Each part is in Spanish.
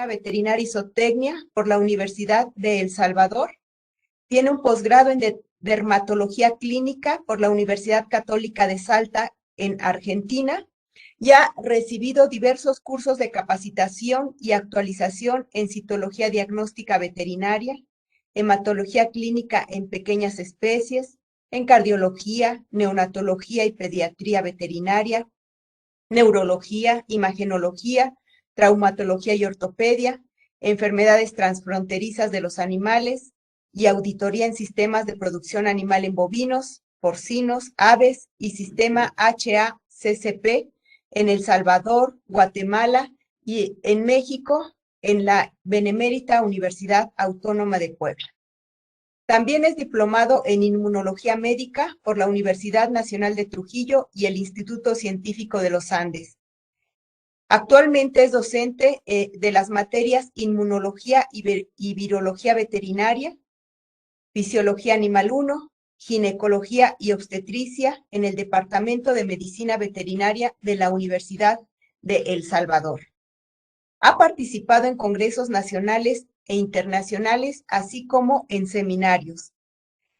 Veterinaria y Zootecnia por la Universidad de El Salvador. Tiene un posgrado en dermatología clínica por la Universidad Católica de Salta en Argentina y ha recibido diversos cursos de capacitación y actualización en citología diagnóstica veterinaria, hematología clínica en pequeñas especies, en cardiología, neonatología y pediatría veterinaria, neurología, imagenología, traumatología y ortopedia, enfermedades transfronterizas de los animales y auditoría en sistemas de producción animal en bovinos, porcinos, aves y sistema HACCP en El Salvador, Guatemala y en México en la Benemérita Universidad Autónoma de Puebla. También es diplomado en Inmunología Médica por la Universidad Nacional de Trujillo y el Instituto Científico de los Andes. Actualmente es docente de las materias Inmunología y Virología Veterinaria, Fisiología Animal 1, Ginecología y Obstetricia en el Departamento de Medicina Veterinaria de la Universidad de El Salvador. Ha participado en congresos nacionales e internacionales, así como en seminarios.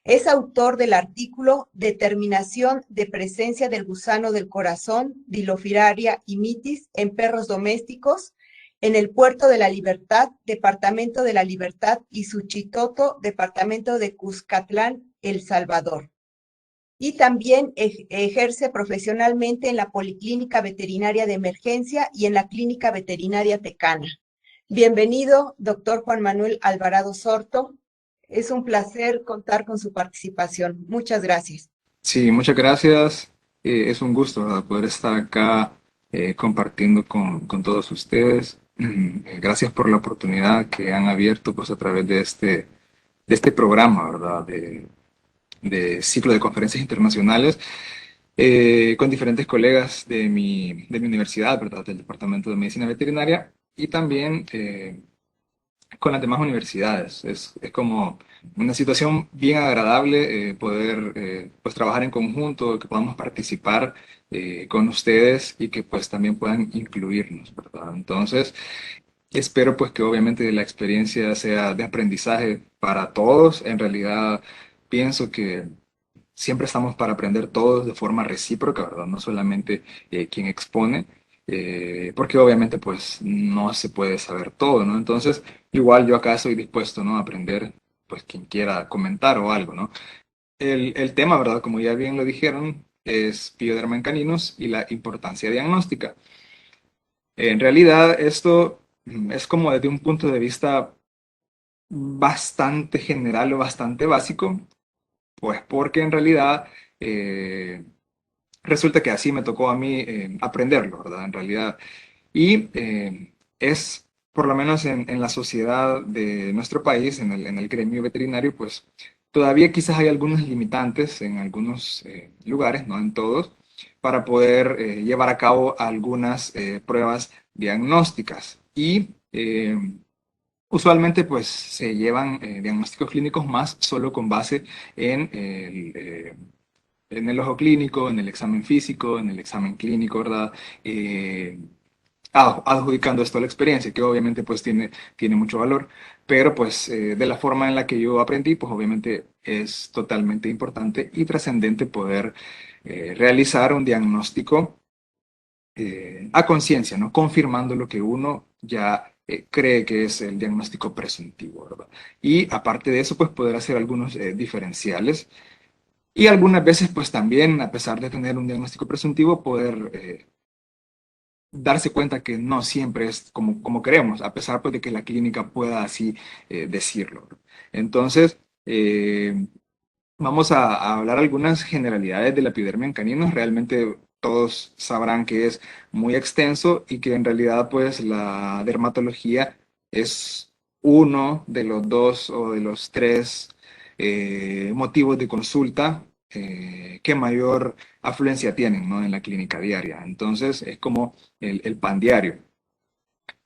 Es autor del artículo Determinación de presencia del gusano del corazón, Dilophoraria imitis, en perros domésticos, en el Puerto de la Libertad, Departamento de la Libertad, y Suchitoto, Departamento de Cuscatlán, El Salvador. Y también ejerce profesionalmente en la Policlínica Veterinaria de Emergencia y en la Clínica Veterinaria Tecana. Bienvenido, doctor Juan Manuel Alvarado Sorto. Es un placer contar con su participación. Muchas gracias. Sí, muchas gracias. Es un gusto, ¿verdad?, poder estar acá compartiendo con todos ustedes. Gracias por la oportunidad que han abierto pues, a través de este programa, ¿verdad?, de ciclo de conferencias internacionales con diferentes colegas de mi universidad, ¿verdad?, del Departamento de Medicina Veterinaria y también con las demás universidades. Es como una situación bien agradable poder pues trabajar en conjunto, que podamos participar con ustedes y que pues también puedan incluirnos, ¿verdad? Entonces, espero pues que obviamente la experiencia sea de aprendizaje para todos. En realidad, pienso que siempre estamos para aprender todos de forma recíproca, ¿verdad? No solamente quien expone, porque obviamente pues no se puede saber todo, ¿no? Entonces, igual yo acá estoy dispuesto, ¿no?, a aprender, pues quien quiera comentar o algo, ¿no? El tema, ¿verdad? Como ya bien lo dijeron, es Pioderma en caninos y la importancia diagnóstica. En realidad, esto es como desde un punto de vista bastante general o bastante básico, pues porque en realidad eh, resulta que así me tocó a mí aprenderlo, ¿verdad? En realidad. Y es, por lo menos en la sociedad de nuestro país, en el gremio veterinario, pues todavía quizás hay algunos limitantes en algunos lugares, no en todos, para poder llevar a cabo algunas pruebas diagnósticas. Y usualmente pues se llevan diagnósticos clínicos más solo con base en el ojo clínico, en el examen físico, en el examen clínico, ¿verdad? Eh, Adjudicando esto a la experiencia, que obviamente pues tiene mucho valor, pero pues de la forma en la que yo aprendí, pues obviamente es totalmente importante y trascendente poder realizar un diagnóstico a conciencia, ¿no? Confirmando lo que uno ya cree que es el diagnóstico presuntivo, ¿verdad? Y aparte de eso, pues poder hacer algunos diferenciales y algunas veces, pues también, a pesar de tener un diagnóstico presuntivo, poder darse cuenta que no siempre es como queremos, a pesar pues, de que la clínica pueda así decirlo. Entonces, vamos a hablar algunas generalidades de la epidermia en caninos. Realmente todos sabrán que es muy extenso y que en realidad pues la dermatología es uno de los dos o de los tres motivos de consulta que mayor afluencia tienen, ¿no?, en la clínica diaria. Entonces es como el pan diario.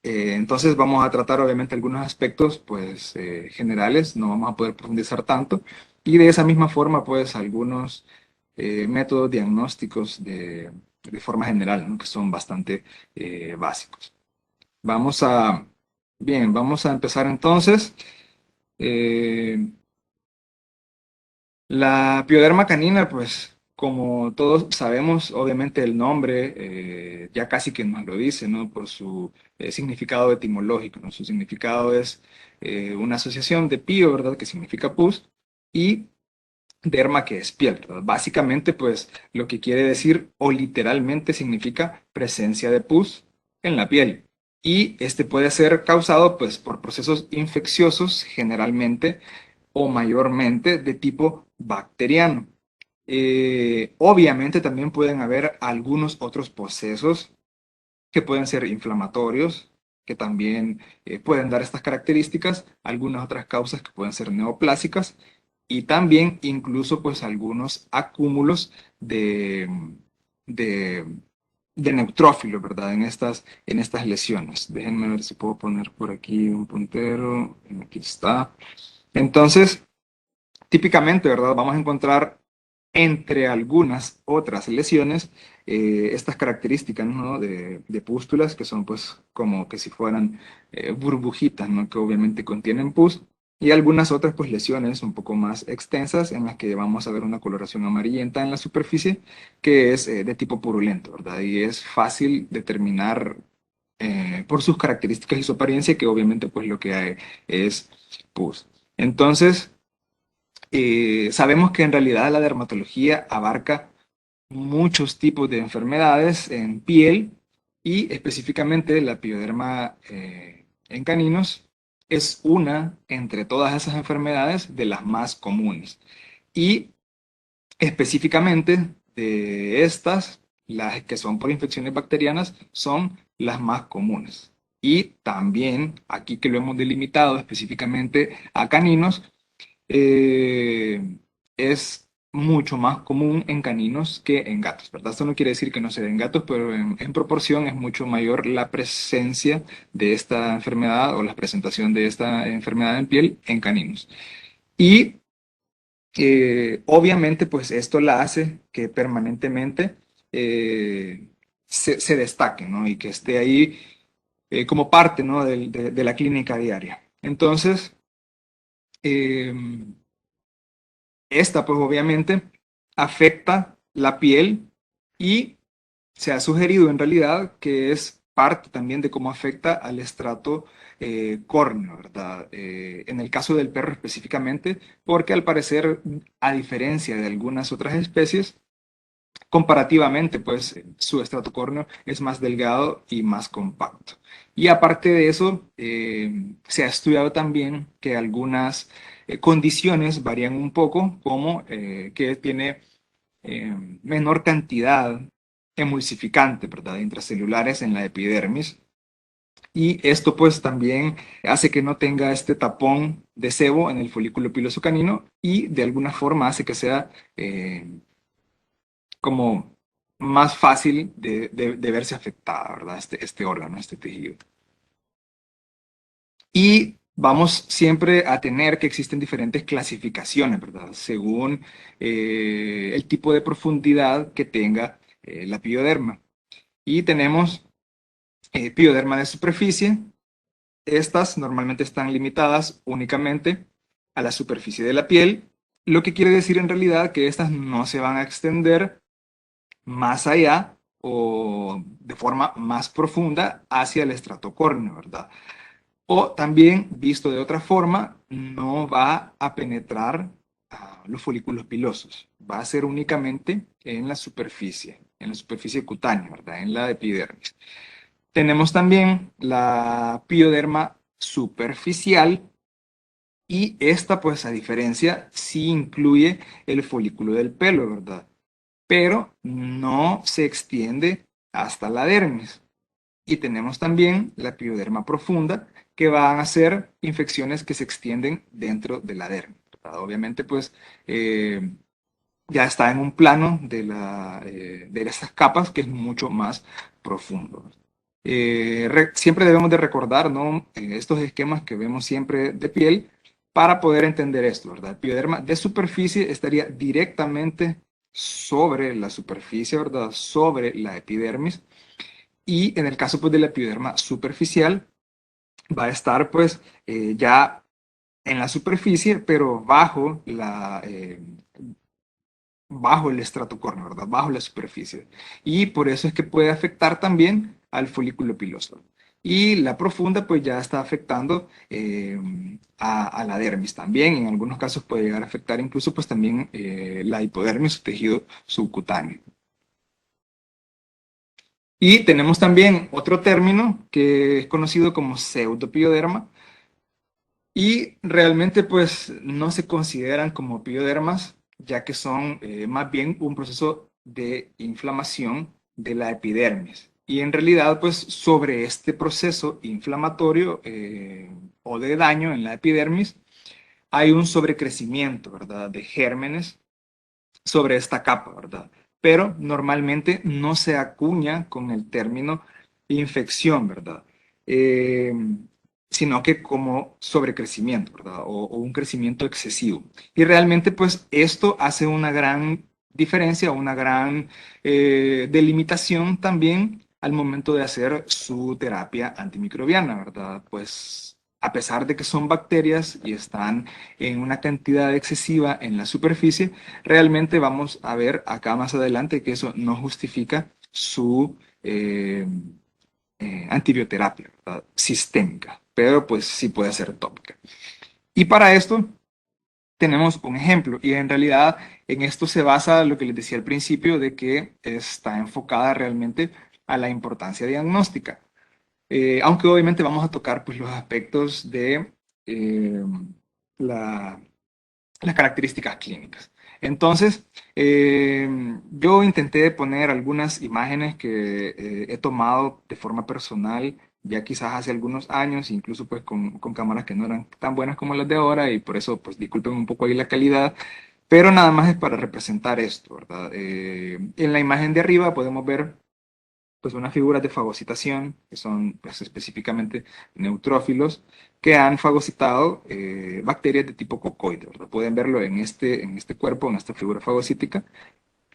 Entonces vamos a tratar obviamente algunos aspectos pues generales, no vamos a poder profundizar tanto y de esa misma forma pues algunos métodos diagnósticos de forma general, ¿no?, que son bastante básicos. Vamos a Bien, vamos a empezar entonces. Eh, la pioderma canina, pues como todos sabemos, obviamente el nombre ya casi que nos lo dice, ¿no? Por su significado etimológico, ¿no? Su significado es una asociación de pío, ¿verdad? Que significa pus, y derma, que es piel, ¿verdad? Básicamente, pues lo que quiere decir o literalmente significa presencia de pus en la piel. Y este puede ser causado pues por procesos infecciosos generalmente o mayormente de tipo bacteriano. Obviamente también pueden haber algunos otros procesos que pueden ser inflamatorios, que también pueden dar estas características, algunas otras causas que pueden ser neoplásicas y también incluso pues algunos acúmulos de, de, de neutrófilos, ¿verdad? En estas lesiones. Déjenme ver si puedo poner por aquí un puntero. Aquí está. Entonces, típicamente, ¿verdad? Vamos a encontrar entre algunas otras lesiones estas características, ¿no? De pústulas que son pues como que si fueran burbujitas, ¿no? Que obviamente contienen pus y algunas otras pues lesiones un poco más extensas en las que vamos a ver una coloración amarillenta en la superficie que es de tipo purulento, ¿verdad? Y es fácil determinar por sus características y su apariencia que obviamente pues lo que hay es pus. Entonces, sabemos que en realidad la dermatología abarca muchos tipos de enfermedades en piel y específicamente la pioderma en caninos es una entre todas esas enfermedades de las más comunes. Y específicamente de estas, las que son por infecciones bacterianas son las más comunes. Y también aquí que lo hemos delimitado específicamente a caninos, eh, es mucho más común en caninos que en gatos, ¿verdad? Esto no quiere decir que no se den gatos, pero en proporción es mucho mayor la presencia de esta enfermedad o la presentación de esta enfermedad en piel en caninos. Y obviamente, pues esto la hace que permanentemente se destaque, ¿no? Y que esté ahí como parte, ¿no? De la clínica diaria. Entonces, eh, esta, pues obviamente, afecta la piel y se ha sugerido en realidad que es parte también de cómo afecta al estrato córneo, ¿verdad? En el caso del perro específicamente, porque al parecer, a diferencia de algunas otras especies, comparativamente, pues su estrato córneo es más delgado y más compacto. Y aparte de eso, se ha estudiado también que algunas condiciones varían un poco, como que tiene menor cantidad emulsificante, ¿verdad? Intracelulares en la epidermis. Y esto pues también hace que no tenga este tapón de sebo en el folículo piloso canino y de alguna forma hace que sea como más fácil de verse afectada, ¿verdad? Este órgano, este tejido. Y vamos siempre a tener que existen diferentes clasificaciones, ¿verdad? Según el tipo de profundidad que tenga la pioderma. Y tenemos pioderma de superficie. Estas normalmente están limitadas únicamente a la superficie de la piel, lo que quiere decir en realidad que estas no se van a extender más allá o de forma más profunda hacia el estrato córneo, ¿verdad? O también, visto de otra forma, no va a penetrar los folículos pilosos. Va a ser únicamente en la superficie cutánea, ¿verdad? En la epidermis. Tenemos también la pioderma superficial y esta, pues a diferencia, sí incluye el folículo del pelo, ¿verdad? Pero no se extiende hasta la dermis. Y tenemos también la pioderma profunda, que van a ser infecciones que se extienden dentro de la dermis, ¿verdad? Obviamente, pues ya está en un plano de estas capas que es mucho más profundo. Siempre debemos de recordar, ¿no? Estos esquemas que vemos siempre de piel para poder entender esto, ¿verdad? El pioderma de superficie estaría directamente sobre la superficie, ¿verdad? Sobre la epidermis. Y en el caso pues, de la epiderma superficial, va a estar pues ya en la superficie, pero bajo el estrato córneo, ¿verdad? Bajo la superficie. Y por eso es que puede afectar también al folículo piloso. Y la profunda pues ya está afectando a la dermis también. En algunos casos puede llegar a afectar incluso pues también la hipodermis, su tejido subcutáneo. Y tenemos también otro término que es conocido como pseudopioderma, y realmente pues no se consideran como piodermas, ya que son más bien un proceso de inflamación de la epidermis. Y en realidad pues sobre este proceso inflamatorio o de daño en la epidermis hay un sobrecrecimiento, ¿verdad? De gérmenes sobre esta capa, ¿verdad? Pero normalmente no se acuña con el término infección, ¿verdad? Eh, Sino que como sobrecrecimiento, ¿verdad? O un crecimiento excesivo. Y realmente, pues, esto hace una gran diferencia, una gran delimitación también al momento de hacer su terapia antimicrobiana, ¿verdad? Pues, a pesar de que son bacterias y están en una cantidad excesiva en la superficie, realmente vamos a ver acá más adelante que eso no justifica su antibioterapia, ¿verdad? Sistémica, pero pues sí puede ser tópica. Y para esto tenemos un ejemplo, y en realidad en esto se basa lo que les decía al principio de que está enfocada realmente a la importancia diagnóstica. Aunque obviamente vamos a tocar pues, los aspectos de eh, la las características clínicas. Entonces, yo intenté poner algunas imágenes que he tomado de forma personal, ya quizás hace algunos años, incluso pues con cámaras que no eran tan buenas como las de ahora, y por eso pues disculpen un poco ahí la calidad, pero nada más es para representar esto, ¿verdad? En la imagen de arriba podemos ver pues unas figuras de fagocitación, que son pues, específicamente neutrófilos, que han fagocitado bacterias de tipo cocoide, ¿verdad? Pueden verlo en este cuerpo, en esta figura fagocítica,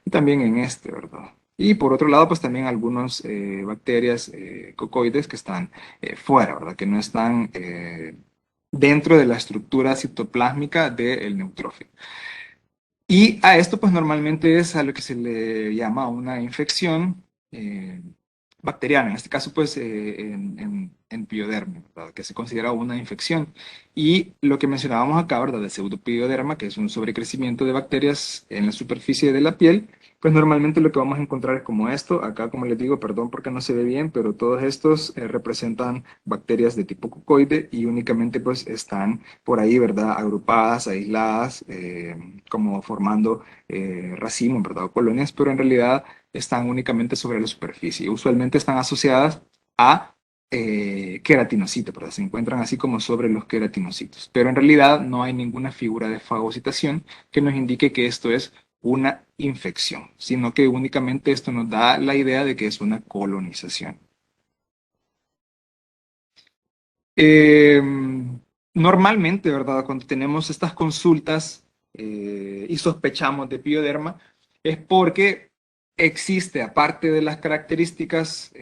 y también en este, ¿verdad? Y por otro lado, pues también algunas bacterias cocoides que están fuera, ¿verdad? Que no están dentro de la estructura citoplásmica del neutrófilo. Y a esto pues normalmente es a lo que se le llama una infección bacteriana, en este caso pues en pioderma, ¿verdad? Que se considera una infección. Y lo que mencionábamos acá, ¿verdad? De pseudopioderma, que es un sobrecrecimiento de bacterias en la superficie de la piel, pues normalmente lo que vamos a encontrar es como esto. Acá, como les digo, perdón porque no se ve bien, pero todos estos representan bacterias de tipo cocoide y únicamente pues están por ahí, ¿verdad? Agrupadas, aisladas, como formando racimos, ¿verdad? O colonias, pero en realidad están únicamente sobre la superficie. Usualmente están asociadas a queratinocitos, ¿verdad? Se encuentran así como sobre los queratinocitos. Pero en realidad no hay ninguna figura de fagocitación que nos indique que esto es una infección, sino que únicamente esto nos da la idea de que es una colonización. Eh, Normalmente, ¿verdad? Cuando tenemos estas consultas y sospechamos de pioderma, es porque existe, aparte de las características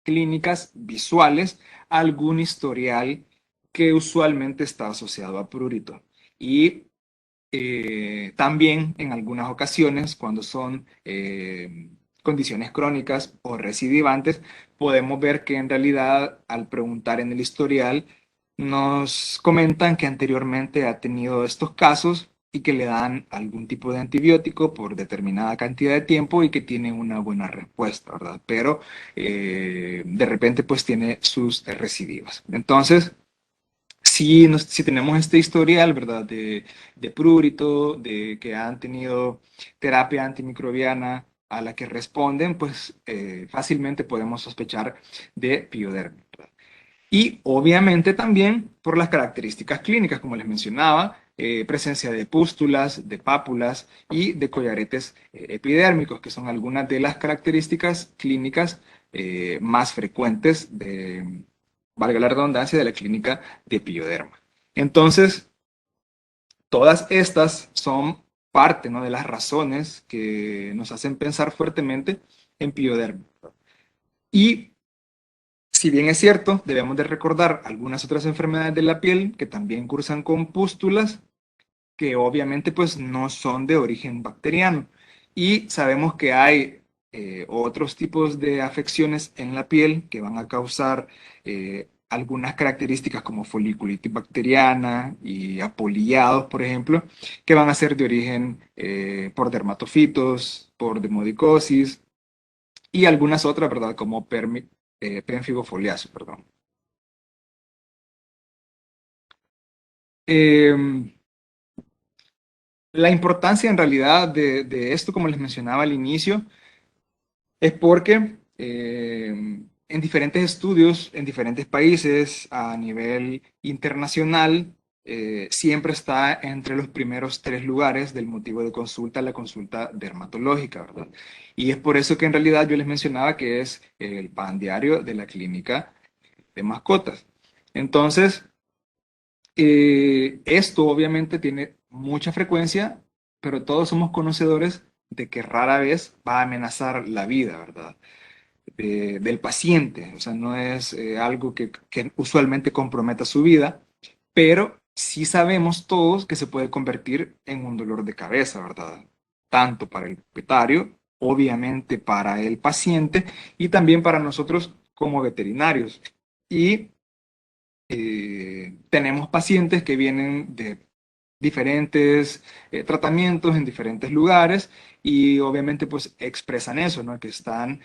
clínicas visuales, algún historial que usualmente está asociado a prurito. Y también en algunas ocasiones, cuando son condiciones crónicas o recidivantes, podemos ver que en realidad al preguntar en el historial nos comentan que anteriormente ha tenido estos casos y que le dan algún tipo de antibiótico por determinada cantidad de tiempo y que tiene una buena respuesta, ¿verdad? Pero de repente pues tiene sus recidivas. Entonces, si tenemos este historial, ¿verdad? De prurito, de que han tenido terapia antimicrobiana a la que responden, pues fácilmente podemos sospechar de pioderma, ¿verdad? Y obviamente también por las características clínicas, como les mencionaba, presencia de pústulas, de pápulas y de collaretes epidérmicos, que son algunas de las características clínicas más frecuentes de, valga la redundancia, de la clínica de pioderma. Entonces, todas estas son parte, ¿no? De las razones que nos hacen pensar fuertemente en pioderma. Y si bien es cierto, debemos de recordar algunas otras enfermedades de la piel que también cursan con pústulas, que obviamente pues no son de origen bacteriano. Y sabemos que hay otros tipos de afecciones en la piel que van a causar algunas características como foliculitis bacteriana y apolillados, por ejemplo, que van a ser de origen por dermatofitos, por demodicosis y algunas otras, ¿verdad? Como pérfido foliáceo, perdón. Em, la importancia en realidad de esto, como les mencionaba al inicio, es porque en diferentes estudios, en diferentes países, a nivel internacional, siempre está entre los primeros tres lugares del motivo de consulta, la consulta dermatológica, ¿verdad? Y es por eso que en realidad yo les mencionaba que es el pan diario de la clínica de mascotas. Entonces, esto obviamente tiene mucha frecuencia, pero todos somos conocedores de que rara vez va a amenazar la vida, ¿verdad? Del paciente. O sea, no es algo que usualmente comprometa su vida, pero sí sabemos todos que se puede convertir en un dolor de cabeza, ¿verdad? Tanto para el propietario, obviamente para el paciente y también para nosotros como veterinarios. Y tenemos pacientes que vienen de diferentes tratamientos en diferentes lugares y obviamente pues expresan eso, ¿no? Que están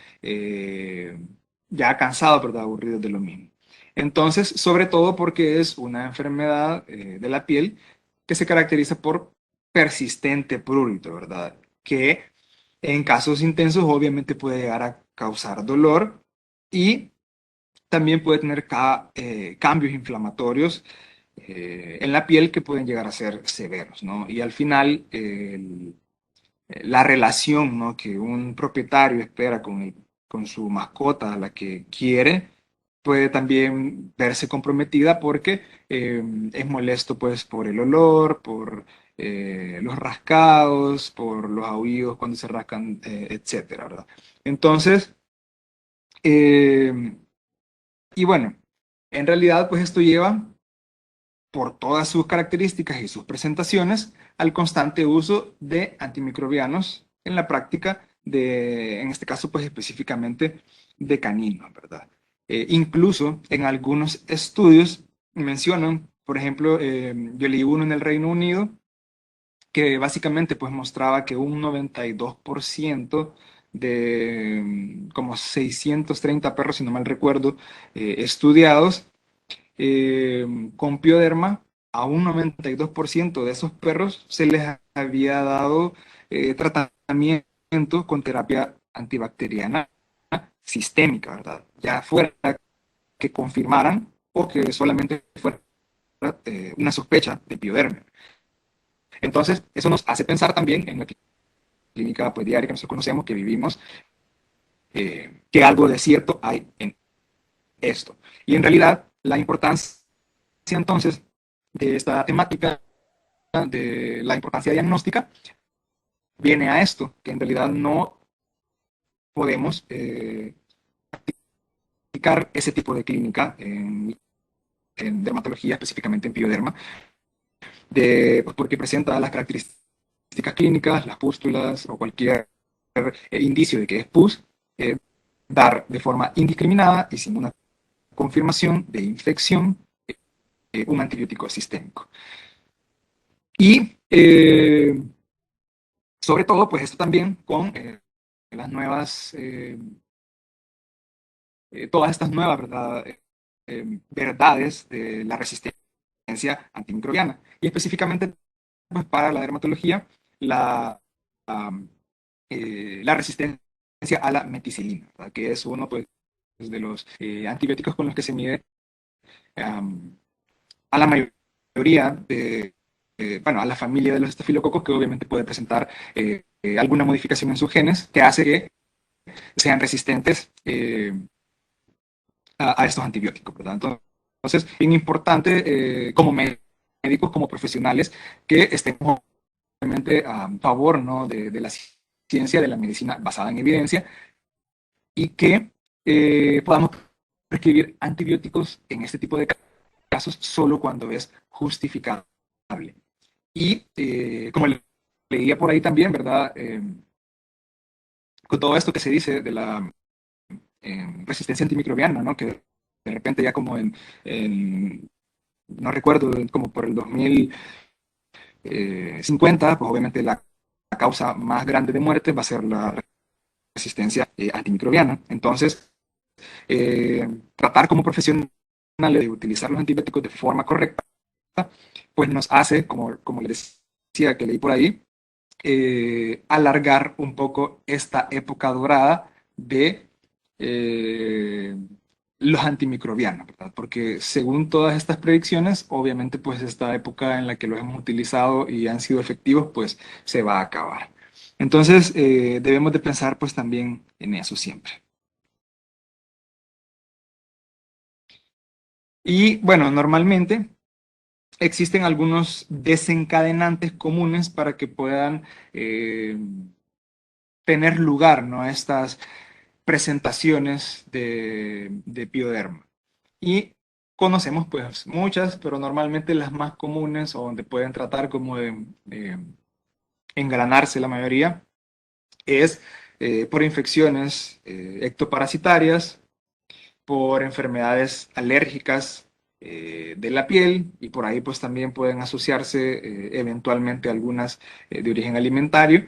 ya cansados, ¿verdad? Aburridos de lo mismo. Entonces, sobre todo porque es una enfermedad de la piel que se caracteriza por persistente prurito, ¿verdad? Que en casos intensos obviamente puede llegar a causar dolor y también puede tener cambios inflamatorios en la piel que pueden llegar a ser severos, ¿no? Y al final, la relación, ¿no? Que un propietario espera con su mascota, a la que quiere, puede también verse comprometida porque es molesto, pues, por el olor, por los rascados, por los aullidos cuando se rascan, etcétera, ¿verdad? Entonces, eh, y bueno, en realidad, pues esto lleva, por todas sus características y sus presentaciones, al constante uso de antimicrobianos en la práctica en este caso, pues específicamente de caninos, ¿verdad? Incluso en algunos estudios mencionan, por ejemplo, yo leí uno en el Reino Unido que básicamente pues mostraba que un 92% de como 630 perros, si no mal recuerdo, estudiados con pioderma, a un 92% de esos perros se les había dado tratamiento con terapia antibacteriana sistémica, ¿verdad? Ya fuera que confirmaran o que solamente fuera una sospecha de pioderma. Entonces, eso nos hace pensar también en la clínica pues, diaria que nosotros conocemos, que vivimos, que algo de cierto hay en esto. Y en realidad, la importancia entonces de esta temática, de la importancia diagnóstica, viene a esto, que en realidad no podemos aplicar ese tipo de clínica en dermatología, específicamente en pioderma, pues porque presenta las características clínicas, las pústulas o cualquier indicio de que es pus, eh, dar de forma indiscriminada y sin una confirmación de infección un antibiótico sistémico. Y sobre todo, pues esto también con las nuevas, todas estas nuevas verdades de la resistencia antimicrobiana. Y específicamente, pues para la dermatología, la, um, la resistencia a la meticilina, ¿verdad? Que es uno pues, de los antibióticos con los que se mide um, a la mayoría de, bueno, a la familia de los estafilococos, que obviamente puede presentar alguna modificación en sus genes que hace que sean resistentes a estos antibióticos, ¿verdad? Entonces, es bien importante como médicos, como profesionales, que estemos obviamente a favor, ¿no? de la ciencia, de la medicina basada en evidencia y que podamos prescribir antibióticos en este tipo de casos solo cuando es justificable. Y como leía por ahí también, ¿verdad? Con todo esto que se dice de la resistencia antimicrobiana, ¿no? Que de repente ya como no recuerdo, como por el 2050, pues obviamente la causa más grande de muerte va a ser la resistencia antimicrobiana. Entonces, tratar como profesionales de utilizar los antibióticos de forma correcta, pues nos hace, como les decía que leí por ahí, alargar un poco esta época dorada de eh, los antimicrobianos, ¿verdad? Porque según todas estas predicciones, obviamente pues esta época en la que los hemos utilizado y han sido efectivos, pues se va a acabar. Entonces, debemos de pensar pues también en eso siempre. Y bueno, normalmente existen algunos desencadenantes comunes para que puedan tener lugar, ¿no? Estas presentaciones de pioderma. Y conocemos pues muchas, pero normalmente las más comunes o donde pueden tratar como de engranarse la mayoría es por infecciones ectoparasitarias, por enfermedades alérgicas de la piel y por ahí pues también pueden asociarse eventualmente algunas de origen alimentario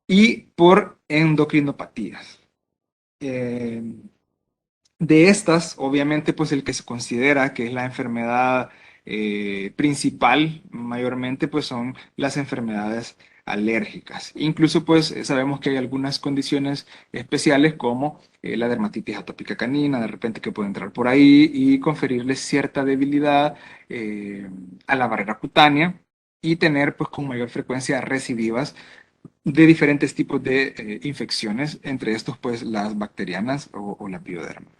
y por endocrinopatías. Eh, de estas, obviamente, pues el que se considera que es la enfermedad principal, mayormente, pues son las enfermedades alérgicas. Incluso, pues sabemos que hay algunas condiciones especiales como la dermatitis atópica canina, de repente que puede entrar por ahí y conferirle cierta debilidad a la barrera cutánea y tener, pues, con mayor frecuencia recidivas de diferentes tipos de infecciones, entre estos, pues, las bacterianas o la pioderma.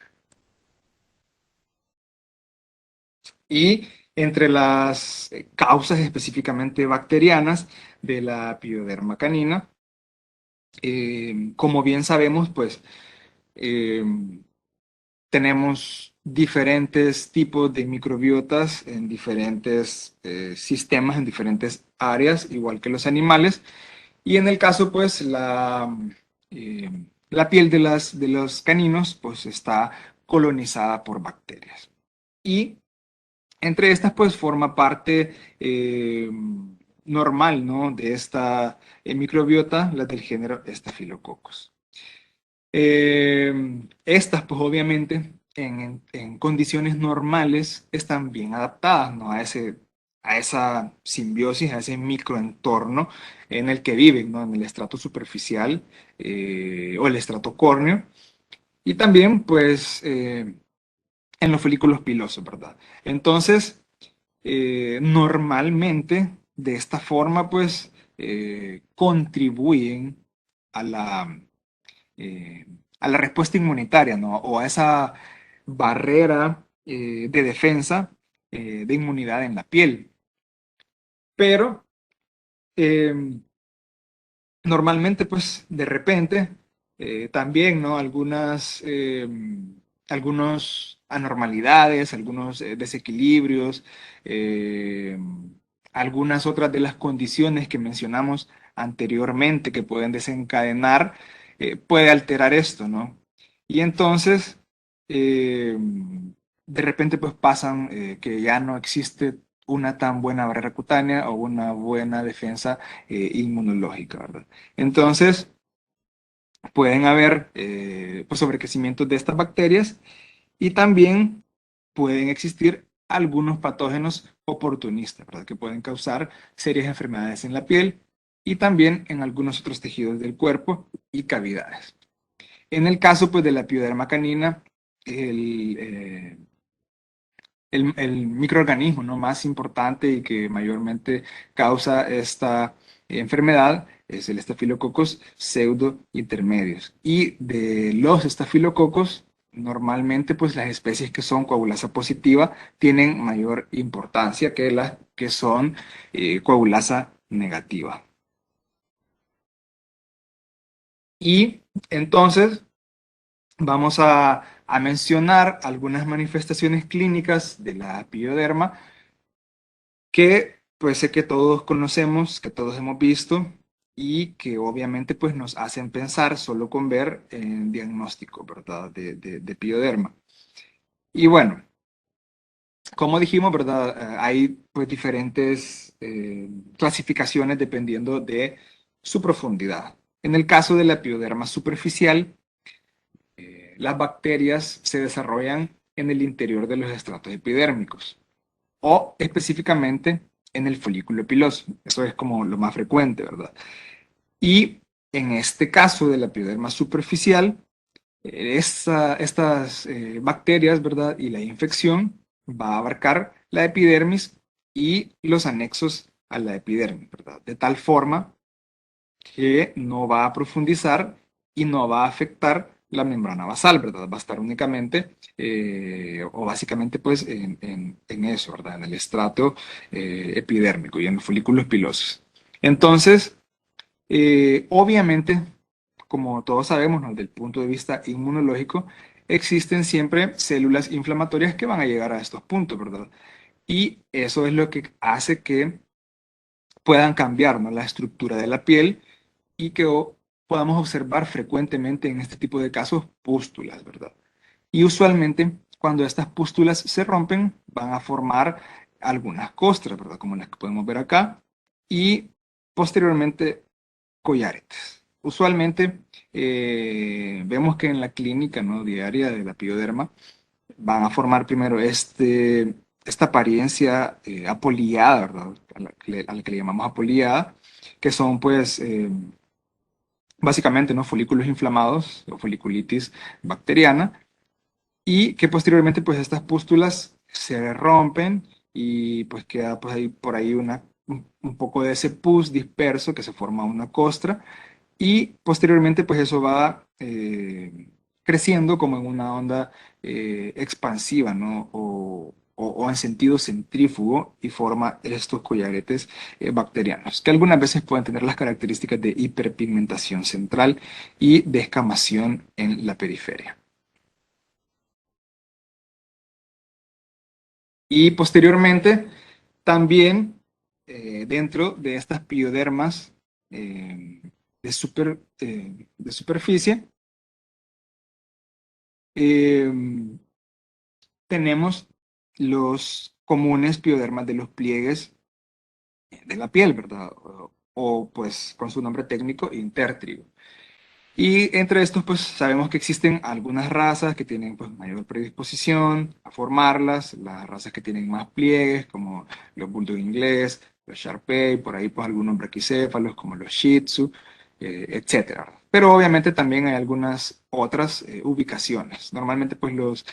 Y entre las causas específicamente bacterianas de la pioderma canina, como bien sabemos, pues eh, tenemos diferentes tipos de microbiotas en diferentes sistemas, en diferentes áreas, igual que los animales. Y en el caso, pues, eh, la piel de los caninos, pues, está colonizada por bacterias. Y entre estas, pues forma parte normal, ¿no? De esta microbiota, la del género Staphylococcus. Estas, pues obviamente, en condiciones normales están bien adaptadas, ¿no? A esa simbiosis, a ese microentorno en el que viven, ¿no? En el estrato superficial o el estrato córneo. Y también, pues, en los folículos pilosos, ¿verdad? Entonces, normalmente de esta forma pues contribuyen a eh, a la respuesta inmunitaria, ¿no? O a esa barrera de defensa de inmunidad en la piel. Pero eh, normalmente pues de repente también, ¿no? Algunos anormalidades, algunos desequilibrios, eh, algunas otras de las condiciones que mencionamos anteriormente que pueden desencadenar, puede alterar esto, ¿no? Y entonces, eh, de repente pues pasan que ya no existe una tan buena barrera cutánea o una buena defensa inmunológica, ¿verdad? Entonces, pueden haber pues, sobrecrecimientos de estas bacterias y también pueden existir algunos patógenos oportunistas, ¿verdad? Que pueden causar serias enfermedades en la piel y también en algunos otros tejidos del cuerpo y cavidades. En el caso pues, de la pioderma canina, el, eh, el microorganismo, ¿no? Más importante y que mayormente causa esta enfermedad es el Staphylococcus pseudo-intermedios. Y de los estafilococos, normalmente pues las especies que son coagulasa positiva tienen mayor importancia que las que son coagulasa negativa. Y entonces vamos a mencionar algunas manifestaciones clínicas de la pioderma que pues sé que todos conocemos, que todos hemos visto y que obviamente pues nos hacen pensar solo con ver el diagnóstico, ¿verdad? De pioderma. Y bueno, como dijimos, ¿verdad? Hay pues diferentes clasificaciones dependiendo de su profundidad. En el caso de la pioderma superficial, las bacterias se desarrollan en el interior de los estratos epidérmicos o específicamente en el folículo piloso. Eso es como lo más frecuente, ¿verdad? Y en este caso de la pioderma superficial, estas bacterias, ¿verdad? Y la infección va a abarcar la epidermis y los anexos a la epidermis, ¿verdad? De tal forma que no va a profundizar y no va a afectar la membrana basal, ¿verdad? Va a estar únicamente o básicamente pues en eso, ¿verdad? En el estrato epidérmico y en los folículos pilosos. Entonces, obviamente, como todos sabemos, ¿no? Desde el punto de vista inmunológico, existen siempre células inflamatorias que van a llegar a estos puntos, ¿verdad? Y eso es lo que hace que puedan cambiar, ¿no? La estructura de la piel y que podamos observar frecuentemente en este tipo de casos pústulas, ¿verdad? Y usualmente cuando estas pústulas se rompen van a formar algunas costras, ¿verdad? Como las que podemos ver acá, y posteriormente collaretes. Usualmente vemos que en la clínica, ¿no? Diaria de la pioderma van a formar primero esta apariencia apoliada, ¿verdad? A la que le llamamos apoliada, que son pues básicamente, ¿no? Folículos inflamados o foliculitis bacteriana y que posteriormente pues estas pústulas se rompen y pues queda pues ahí, por ahí un poco de ese pus disperso que se forma una costra y posteriormente pues eso va creciendo como en una onda expansiva, ¿no? O en sentido centrífugo y forma estos collaretes bacterianos, que algunas veces pueden tener las características de hiperpigmentación central y descamación en la periferia. Y posteriormente, también dentro de estas piodermas eh, de superficie, eh, tenemos los comunes piodermas de los pliegues de la piel, ¿verdad? Pues con su nombre técnico, intértrigo. Y entre estos, pues sabemos que existen algunas razas que tienen pues mayor predisposición a formarlas, las razas que tienen más pliegues, como los bulldog inglés, los Shar-Pei, por ahí pues algunos braquicéfalos como los Shih Tzu, etcétera. Pero obviamente también hay algunas otras ubicaciones. Normalmente pues los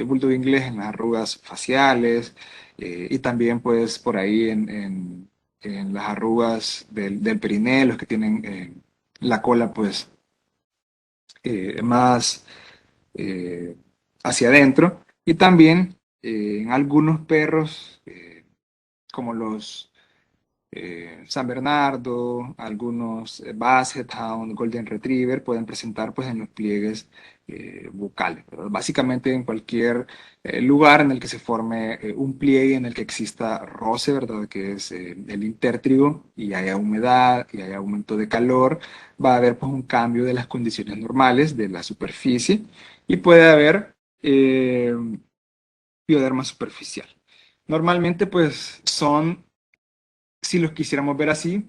bulldog inglés en las arrugas faciales y también pues por ahí en las arrugas del perineo, los que tienen la cola pues más eh, hacia adentro y también en algunos perros como los San Bernardo, algunos Basset Hound, Golden Retriever pueden presentar pues en los pliegues bucales, ¿verdad? Básicamente en cualquier lugar en el que se forme un pliegue en el que exista roce, ¿verdad? Que es el intértrigo y haya humedad y haya aumento de calor, va a haber pues un cambio de las condiciones normales de la superficie y puede haber pioderma superficial. Normalmente pues son si los quisiéramos ver así,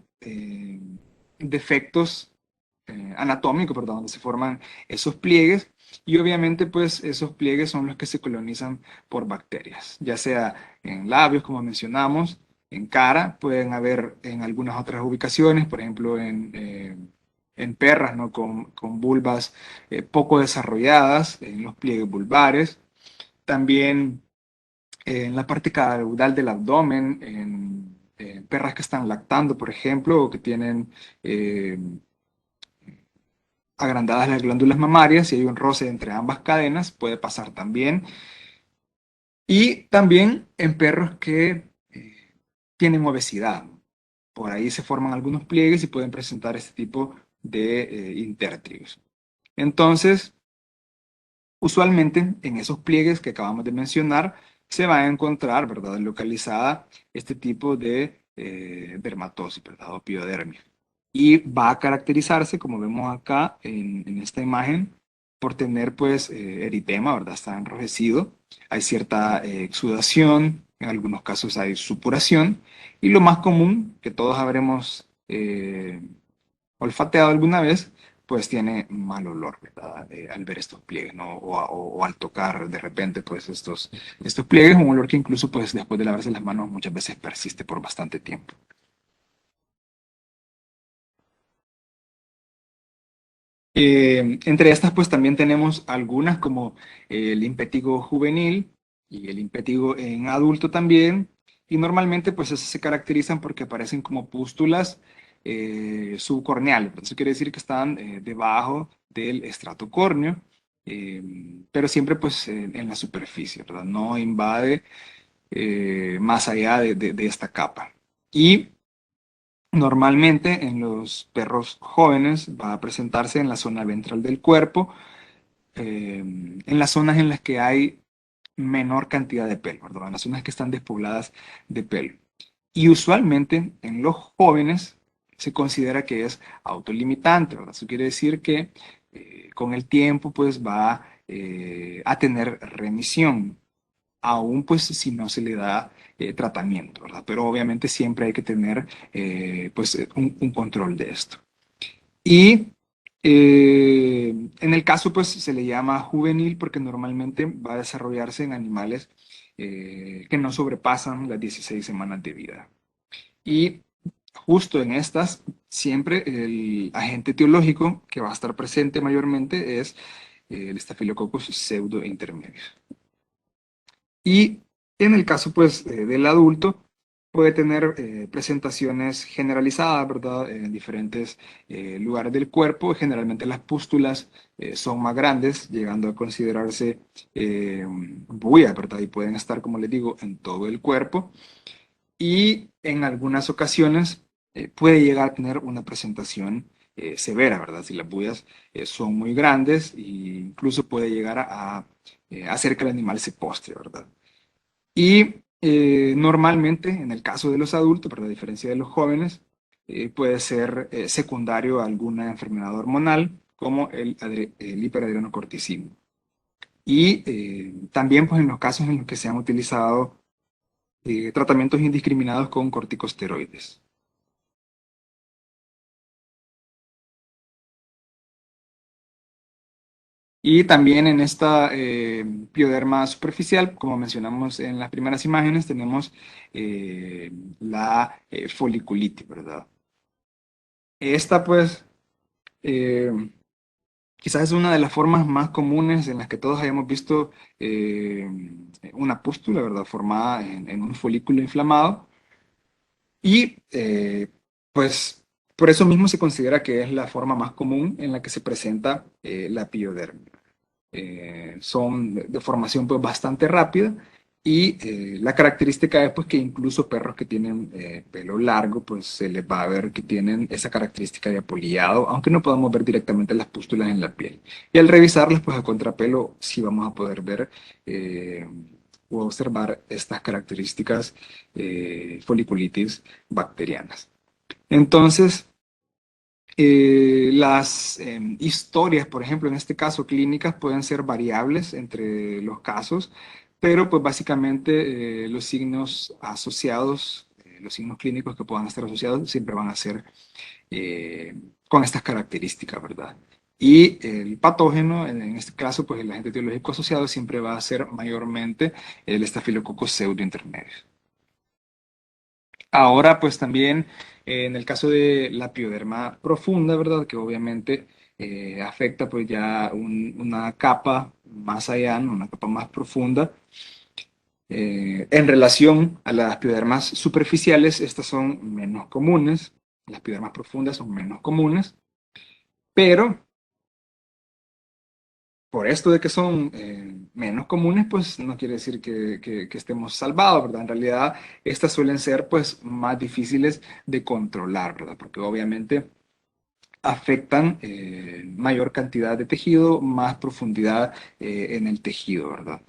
defectos anatómicos, perdón, donde se forman esos pliegues y obviamente pues esos pliegues son los que se colonizan por bacterias, ya sea en labios, como mencionamos, en cara, pueden haber en algunas otras ubicaciones, por ejemplo en perras, ¿no? Con vulvas poco desarrolladas, en los pliegues vulvares, también en la parte caudal del abdomen, en perras que están lactando, por ejemplo, o que tienen eh, agrandadas las glándulas mamarias, si hay un roce entre ambas cadenas, puede pasar también. Y también en perros que tienen obesidad. Por ahí se forman algunos pliegues y pueden presentar este tipo de intértridos. Entonces, Usualmente en esos pliegues que acabamos de mencionar se va a encontrar, ¿verdad?, localizada este tipo de dermatosis, ¿verdad?, o piodermia. Y va a caracterizarse, como vemos acá en esta imagen, por tener pues eritema, ¿verdad? Está enrojecido, hay cierta exudación, en algunos casos hay supuración, y lo más común, que todos habremos olfateado alguna vez, pues tiene mal olor, ¿verdad? Al ver estos pliegues, ¿no? O al tocar de repente, pues estos pliegues, un olor que incluso, pues después de lavarse las manos, muchas veces persiste por bastante tiempo. Entre estas, pues también tenemos algunas como el impétigo juvenil y el impétigo en adulto también. Y normalmente, pues esas se caracterizan porque aparecen como pústulas subcorneales. Eso quiere decir que están debajo del estrato córneo, pero siempre pues en la superficie, ¿verdad? No invade más allá de esta capa. Y normalmente en los perros jóvenes va a presentarse en la zona ventral del cuerpo, en las zonas en las que hay menor cantidad de pelo, ¿verdad? En las zonas que están despobladas de pelo. Y usualmente en los jóvenes se considera que es autolimitante, ¿verdad? Eso quiere decir que con el tiempo pues va a tener remisión aún pues si no se le da tratamiento, ¿verdad? Pero obviamente siempre hay que tener pues un control de esto. Y en el caso pues se le llama juvenil porque normalmente va a desarrollarse en animales que no sobrepasan las 16 semanas de vida. Y justo en estas, siempre el agente etiológico que va a estar presente mayormente es el Staphylococcus pseudointermedius. Y en el caso pues del adulto puede tener presentaciones generalizadas, ¿verdad? En diferentes lugares del cuerpo. Generalmente las pústulas son más grandes, llegando a considerarse bulla, ¿verdad? Y pueden estar, como les digo, en todo el cuerpo. Y en algunas ocasiones puede llegar a tener una presentación severa, ¿verdad? Si las bullas son muy grandes e incluso puede llegar a hacer que el animal se postre, ¿verdad? Y normalmente, en el caso de los adultos, pero a diferencia de los jóvenes, puede ser secundario a alguna enfermedad hormonal, como el hiperadrenocorticismo. Y también, pues, en los casos en los que se han utilizado tratamientos indiscriminados con corticosteroides. Y también en esta pioderma superficial, como mencionamos en las primeras imágenes, tenemos eh, la foliculitis, ¿verdad? Esta, pues, eh, quizás es una de las formas más comunes en las que todos hayamos visto eh, una pústula, ¿verdad? Formada en un folículo inflamado. Y, pues, por eso mismo se considera que es la forma más común en la que se presenta la piodermia. Son de formación pues bastante rápida y la característica es pues que incluso perros que tienen pelo largo pues se les va a ver que tienen esa característica de apolillado, aunque no podamos ver directamente las pústulas en la piel. Y al revisarlas pues a contrapelo sí vamos a poder ver o observar estas características foliculitis bacterianas. Entonces, las historias, por ejemplo, en este caso clínicas, pueden ser variables entre los casos, pero pues básicamente los signos asociados, los signos clínicos que puedan estar asociados siempre van a ser con estas características, ¿verdad? Y el patógeno, en este caso, pues el agente etiológico asociado siempre va a ser mayormente el estafilococcus pseudointermedio. Ahora, pues también en el caso de la pioderma profunda, ¿verdad? Que obviamente afecta pues ya una capa más allá, ¿no? Una capa más profunda. En relación a las piodermas superficiales, estas son menos comunes. Las piodermas profundas son menos comunes, pero por esto de que son menos comunes, pues no quiere decir que estemos salvados, ¿verdad? En realidad, estas suelen ser pues más difíciles de controlar, ¿verdad? Porque obviamente afectan mayor cantidad de tejido, más profundidad en el tejido, ¿verdad?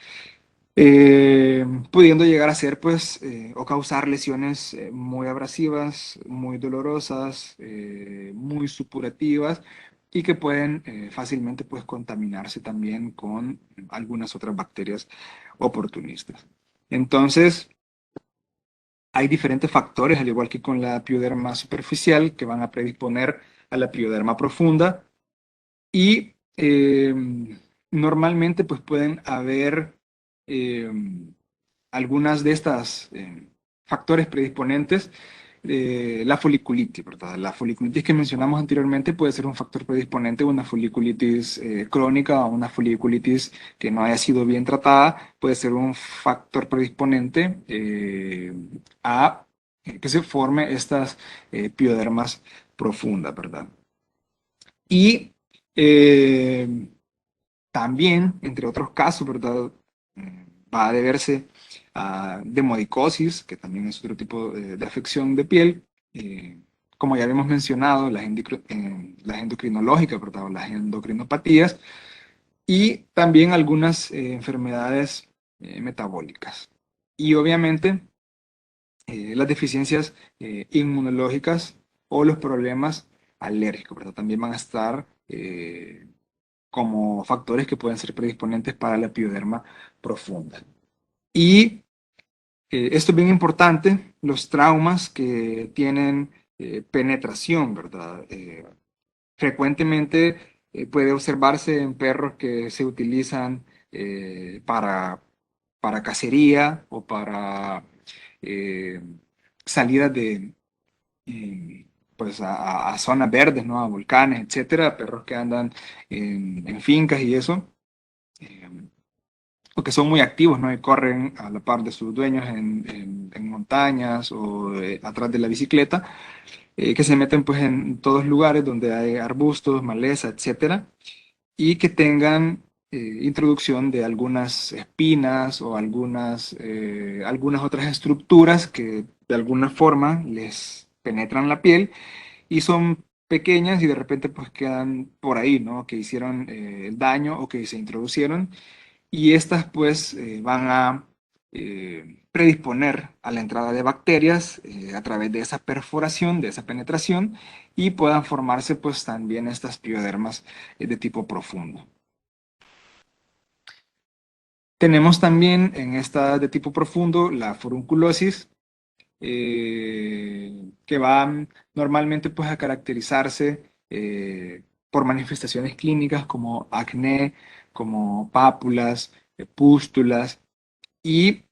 Pudiendo llegar a ser, pues, o causar lesiones muy abrasivas, muy dolorosas, muy supurativas y que pueden fácilmente, pues, contaminarse también con algunas otras bacterias oportunistas. Entonces, hay diferentes factores, al igual que con la pioderma superficial, que van a predisponer a la pioderma profunda y normalmente, pues, pueden haber eh, algunas de estas factores predisponentes, la foliculitis, ¿verdad? La foliculitis que mencionamos anteriormente puede ser un factor predisponente, una foliculitis crónica o una foliculitis que no haya sido bien tratada, puede ser un factor predisponente a que se forme estas piodermas profundas, ¿verdad? Y eh, también, entre otros casos, ¿verdad? Va a deberse a demodicosis, que también es otro tipo de afección de piel. Eh, Como ya habíamos mencionado, las endocrinológicas, ¿verdad? O las endocrinopatías. Y también algunas enfermedades metabólicas. Y obviamente las deficiencias inmunológicas o los problemas alérgicos, ¿verdad? También van a estar como factores que pueden ser predisponentes para la pioderma profunda. Y esto es bien importante, los traumas que tienen penetración, ¿verdad? Frecuentemente puede observarse en perros que se utilizan para cacería o para eh, salidas de, pues a zonas verdes, ¿no? A volcanes, etcétera, perros que andan en fincas y eso, eh, o que son muy activos, ¿no? Y corren a la par de sus dueños en montañas o atrás de la bicicleta, que se meten pues en todos lugares donde hay arbustos, maleza, etcétera, y que tengan introducción de algunas espinas o algunas otras estructuras que de alguna forma les penetran la piel y son pequeñas y de repente pues quedan por ahí, ¿no? Que hicieron el daño o que se introducieron y estas pues van a predisponer a la entrada de bacterias a través de esa perforación, de esa penetración y puedan formarse pues también estas piodermas de tipo profundo. Tenemos también en esta de tipo profundo la furunculosis, que van normalmente pues a caracterizarse por manifestaciones clínicas como acné, como pápulas, pústulas y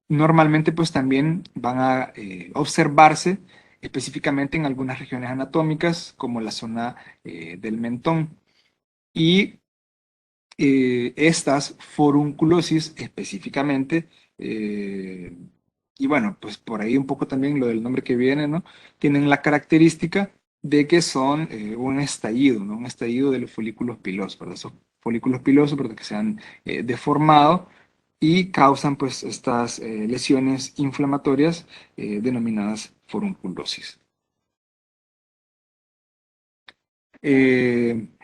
normalmente pues también van a observarse específicamente en algunas regiones anatómicas como la zona del mentón. Y estas forunculosis específicamente, eh, y bueno, pues por ahí un poco también lo del nombre que viene, ¿no? Tienen la característica de que son un estallido, ¿no? Un estallido de los folículos pilosos, ¿verdad? Esos folículos pilosos, ¿verdad? Que se han deformado y causan pues estas lesiones inflamatorias denominadas forunculosis.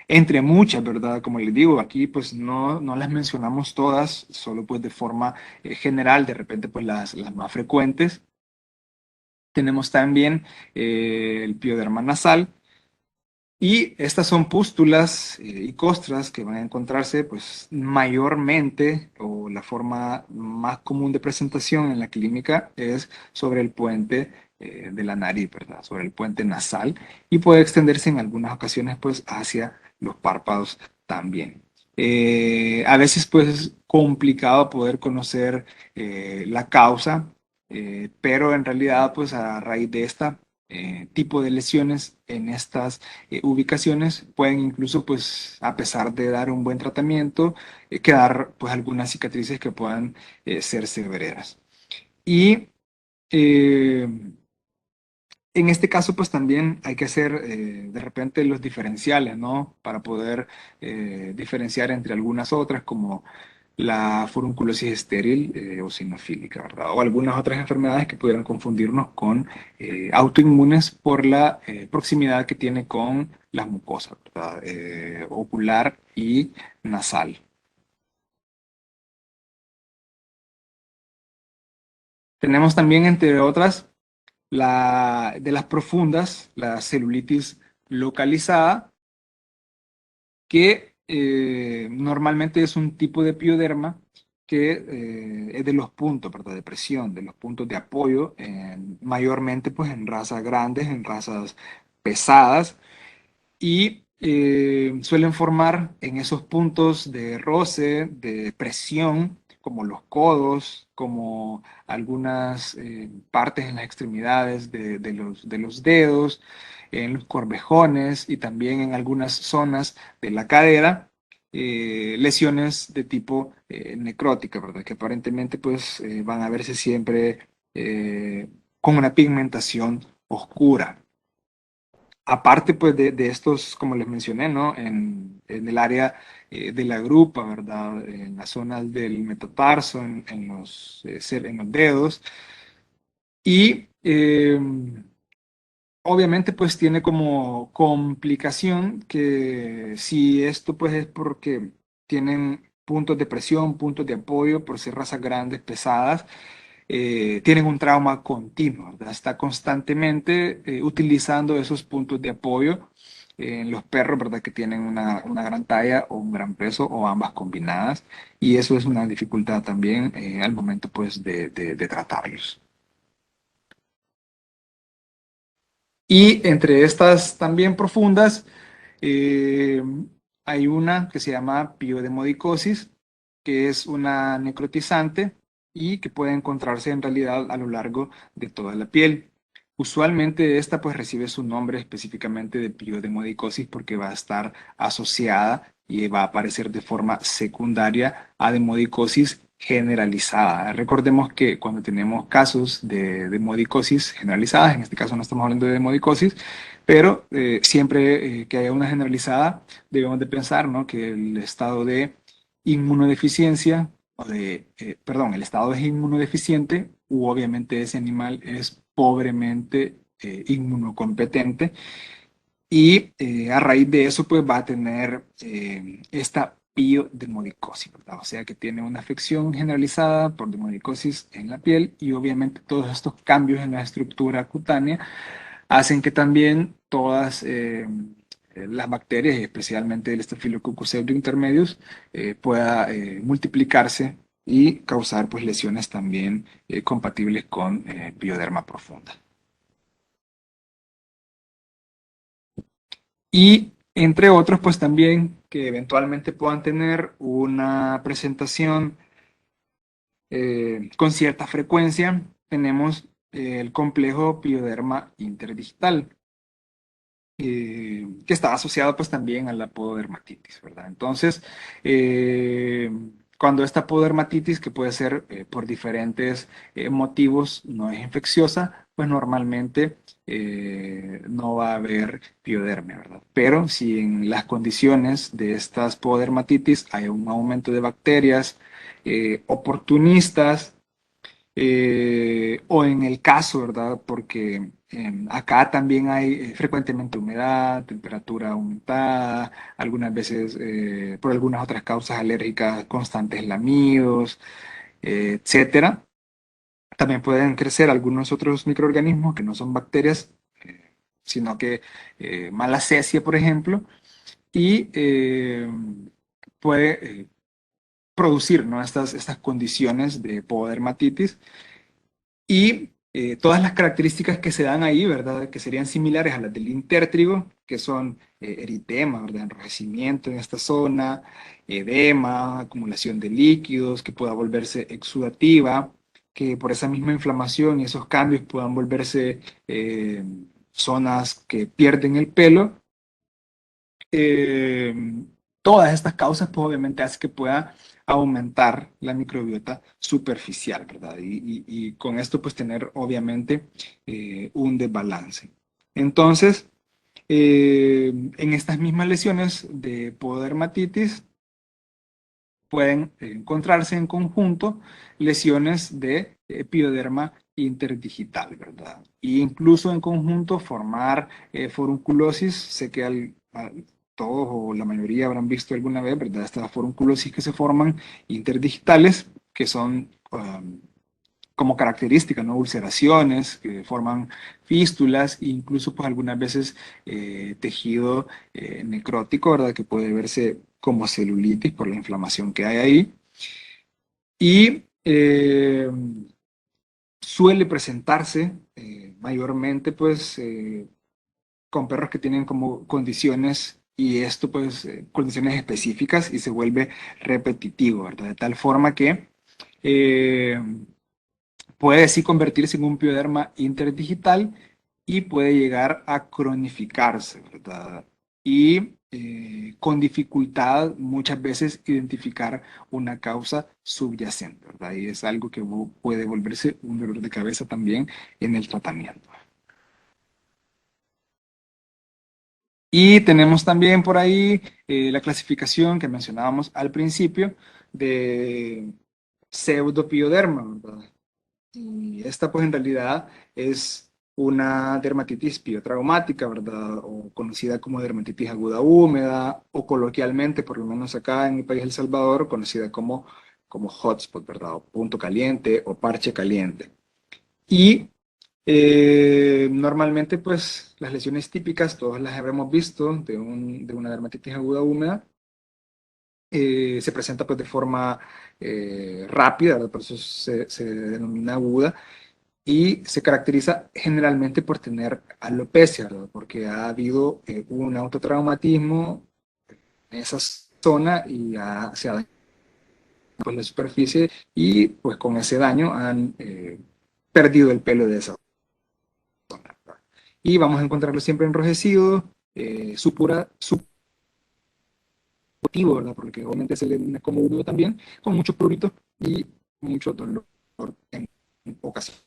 Entre muchas, ¿verdad? Como les digo, aquí pues no las mencionamos todas, solo pues de forma general, de repente pues las más frecuentes. Tenemos también el pioderma nasal y estas son pústulas y costras que van a encontrarse pues mayormente o la forma más común de presentación en la clínica es sobre el puente de la nariz, ¿verdad? Sobre el puente nasal y puede extenderse en algunas ocasiones pues hacia los párpados también. A veces pues es complicado poder conocer la causa, pero en realidad pues a raíz de esta tipo de lesiones en estas ubicaciones pueden incluso, pues, a pesar de dar un buen tratamiento, quedar, pues, algunas cicatrices que puedan ser severas. Y eh, en este caso, pues, también hay que hacer de repente los diferenciales, ¿no? Para poder diferenciar entre algunas otras, como la furunculosis estéril o sinofílica, ¿verdad? O algunas otras enfermedades que pudieran confundirnos con autoinmunes por la proximidad que tiene con las mucosas, ¿verdad? Ocular y nasal. Tenemos también, entre otras, de las profundas, la celulitis localizada, que normalmente es un tipo de pioderma que es de los puntos, ¿verdad? De presión, de los puntos de apoyo, mayormente pues en razas grandes, en razas pesadas, y suelen formar en esos puntos de roce, de presión, como los codos, como algunas partes en las extremidades de los dedos, en los corvejones y también en algunas zonas de la cadera. Lesiones de tipo necrótica, ¿verdad? Que aparentemente pues van a verse siempre con una pigmentación oscura. Aparte, pues, de estos, como les mencioné, ¿no? En el área de la grupa, ¿verdad? En las zonas del metatarso, en los dedos. Y obviamente, pues, tiene como complicación que si esto, pues, es porque tienen puntos de presión, puntos de apoyo, por ser razas grandes, pesadas, tienen un trauma continuo, ¿verdad? Está constantemente utilizando esos puntos de apoyo en los perros, ¿verdad? Que tienen una gran talla o un gran peso o ambas combinadas. Y eso es una dificultad también al momento, pues, de tratarlos. Y entre estas también profundas, eh, hay una que se llama piodemodicosis, que es una necrotizante y que puede encontrarse en realidad a lo largo de toda la piel. Usualmente esta pues recibe su nombre específicamente de piodemodicosis porque va a estar asociada y va a aparecer de forma secundaria a demodicosis generalizada. Recordemos que cuando tenemos casos de demodicosis generalizadas, en este caso no estamos hablando de demodicosis, pero siempre que haya una generalizada, debemos de pensar, ¿no? Que el estado de inmunodeficiencia, perdón, el estado es inmunodeficiente, u obviamente ese animal es pobremente inmunocompetente, y a raíz de eso, pues va a tener esta piodemodicosis, ¿verdad? O sea que tiene una afección generalizada por demodicosis en la piel y obviamente todos estos cambios en la estructura cutánea hacen que también todas las bacterias, especialmente el Staphylococcus aureus intermedius, pueda multiplicarse y causar pues lesiones también compatibles con pioderma profunda. Y entre otros, pues también que eventualmente puedan tener una presentación con cierta frecuencia, tenemos el complejo pioderma interdigital, que está asociado pues también a la pododermatitis, ¿verdad? Entonces, eh, cuando esta pododermatitis, que puede ser por diferentes motivos, no es infecciosa, pues normalmente no va a haber piodermia, ¿verdad? Pero si en las condiciones de estas pododermatitis hay un aumento de bacterias oportunistas, o en el caso, ¿verdad? Porque acá también hay frecuentemente humedad, temperatura aumentada, algunas veces por algunas otras causas alérgicas, constantes lamidos, etcétera. También pueden crecer algunos otros microorganismos que no son bacterias, sino que malacesia, por ejemplo, y puede producir, ¿no? Estas condiciones de pododermatitis y todas las características que se dan ahí, ¿verdad? Que serían similares a las del intértrigo, que son eritema, ¿verdad? Enrojecimiento en esta zona, edema, acumulación de líquidos, que pueda volverse exudativa, que por esa misma inflamación y esos cambios puedan volverse zonas que pierden el pelo. eh, Todas estas causas, pues obviamente hace que pueda aumentar la microbiota superficial, ¿verdad? Y con esto, pues tener obviamente un desbalance. Entonces, en estas mismas lesiones de pododermatitis, pueden encontrarse en conjunto lesiones de pioderma interdigital, ¿verdad? E incluso en conjunto formar forunculosis. Sé que todos o la mayoría habrán visto alguna vez, ¿verdad? Estas forunculosis que se forman interdigitales, que son como característica, ¿no? Ulceraciones que forman fístulas e incluso pues algunas veces tejido necrótico, ¿verdad? Que puede verse como celulitis por la inflamación que hay ahí. Y suele presentarse mayormente pues con perros que tienen como condiciones y esto pues condiciones específicas y se vuelve repetitivo, ¿verdad? De tal forma que eh, puede sí convertirse en un pioderma interdigital y puede llegar a cronificarse, ¿verdad? Y con dificultad muchas veces identificar una causa subyacente, ¿verdad? Y es algo que puede volverse un dolor de cabeza también en el tratamiento. Y tenemos también por ahí la clasificación que mencionábamos al principio de pseudopioderma, ¿verdad? Y esta pues en realidad es una dermatitis piotraumática, ¿verdad? O conocida como dermatitis aguda húmeda, o coloquialmente, por lo menos acá en mi país El Salvador, conocida como hotspot, ¿verdad? O punto caliente o parche caliente. Y normalmente pues las lesiones típicas, todas las habremos visto de una dermatitis aguda húmeda, se presenta pues de forma rápida, ¿verdad? Por eso se denomina aguda y se caracteriza generalmente por tener alopecia, ¿verdad? Porque ha habido un autotraumatismo en esa zona y se ha dañado pues, la superficie y pues con ese daño han perdido el pelo de esa zona, ¿verdad? Y vamos a encontrarlo siempre enrojecido, supurativo, ¿verdad? Porque obviamente se le denomina como húmedo también, con mucho prurito y mucho dolor en ocasiones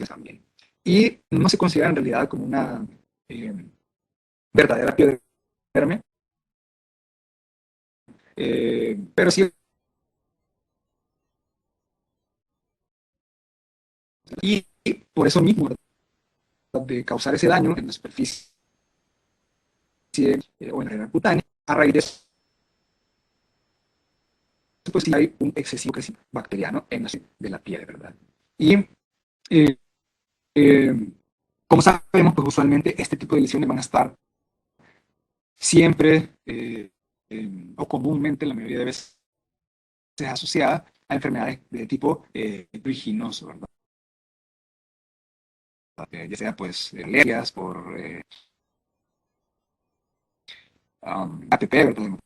también. Y no se considera en realidad como una eh, verdadera piodermia, pero sí, y por eso mismo, de causar ese daño en la superficie o en la área cutánea, a raíz de eso, pues sí hay un excesivo crecimiento bacteriano en la de la piel, ¿verdad? Y eh, eh, como sabemos, pues usualmente este tipo de lesiones van a estar siempre o comúnmente, la mayoría de veces, asociadas a enfermedades de tipo pruriginoso, ¿verdad? Ya sea pues alergias por APP, ¿verdad?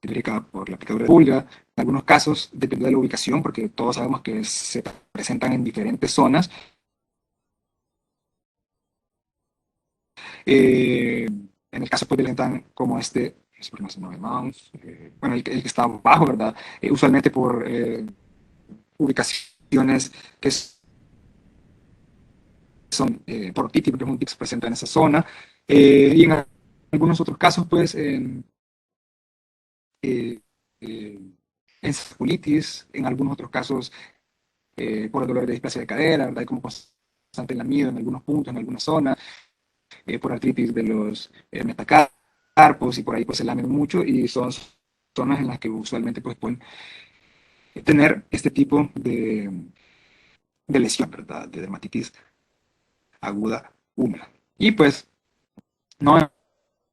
Típica por la picadura de pulga. En algunos casos, depende de la ubicación, porque todos sabemos que se presentan en diferentes zonas. En el caso pues, del Lentan, como este, no sé por qué no se mueve mouse, bueno, el que está abajo, ¿verdad? Usualmente por ubicaciones que son por típico, que es un tic que se presenta en esa zona. Y en algunos otros casos, pues, eh, eh, encefalitis, en algunos otros casos por el dolor de displasia de cadera, ¿verdad? Hay como constante lamido en algunos puntos, en algunas zonas, por artritis de los metacarpos y por ahí pues se lamen mucho y son zonas en las que usualmente pues pueden tener este tipo de lesión, ¿verdad? De dermatitis aguda húmeda. Y pues no es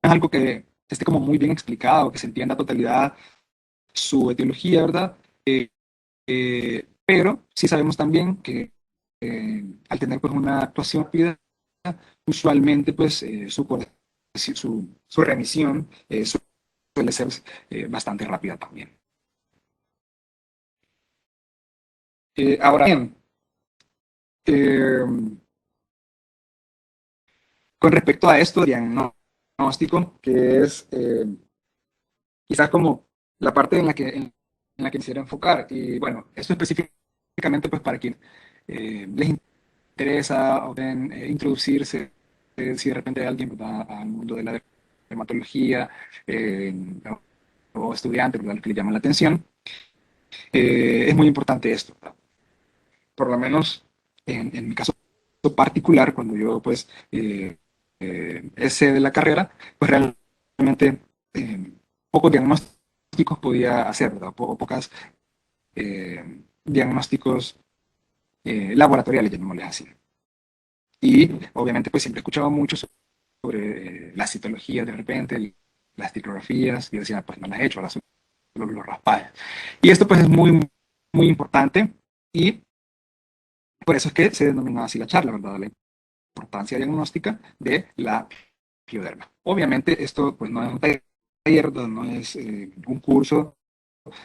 algo que esté como muy bien explicado, que se entienda a totalidad su etiología, ¿verdad? Pero sí sabemos también que al tener pues una actuación rápida, usualmente pues su remisión suele ser bastante rápida también. Ahora bien, eh, con respecto a esto, diagnóstico, que es quizás como la parte en la que quisiera enfocar, y bueno, esto específicamente pues para quien les interesa o ven introducirse, si de repente alguien va al mundo de la dermatología, o estudiantes, ¿verdad?, que le llaman la atención, es muy importante esto, ¿verdad? Por lo menos en mi caso particular, cuando yo pues ese de la carrera, pues realmente eh, pocos diagnósticos podía hacer, ¿verdad? Pocas diagnósticos laboratoriales, llamémosles así. Y obviamente pues siempre he escuchado mucho sobre la citología de repente, las ciclografías, y decía, pues no las he hecho, ahora son los raspajes. Y esto pues es muy, muy importante y por eso es que se denomina así la charla, ¿verdad? La importancia diagnóstica de la pioderma. Obviamente esto pues no es un taller, no es un curso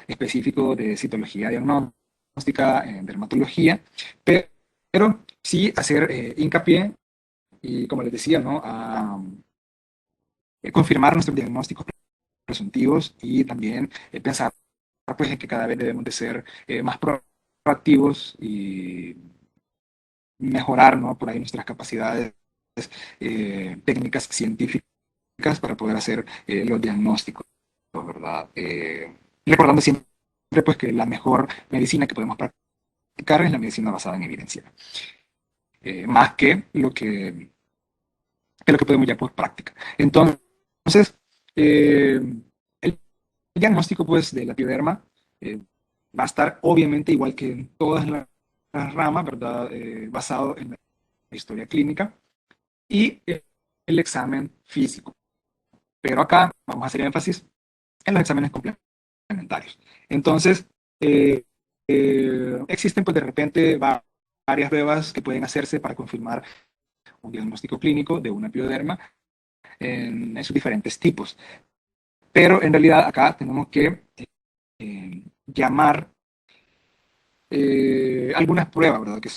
específico de citología diagnóstica, en dermatología, pero sí hacer hincapié y, como les decía, ¿no?, a confirmar nuestros diagnósticos presuntivos y también pensar pues, en que cada vez debemos de ser más proactivos y mejorar, ¿no?, por ahí nuestras capacidades técnicas científicas para poder hacer los diagnósticos, ¿verdad? Recordando siempre pues, que la mejor medicina que podemos practicar es la medicina basada en evidencia, más que lo que podemos ya por práctica. Entonces, el diagnóstico pues, de la pioderma va a estar obviamente igual que en todas las ramas, ¿verdad? Basado en la historia clínica y el examen físico. Pero acá vamos a hacer énfasis en los exámenes complementarios. Entonces, eh, existen pues de repente varias pruebas que pueden hacerse para confirmar un diagnóstico clínico de una pioderma en esos diferentes tipos. Pero en realidad acá tenemos que llamar algunas pruebas, ¿verdad? Que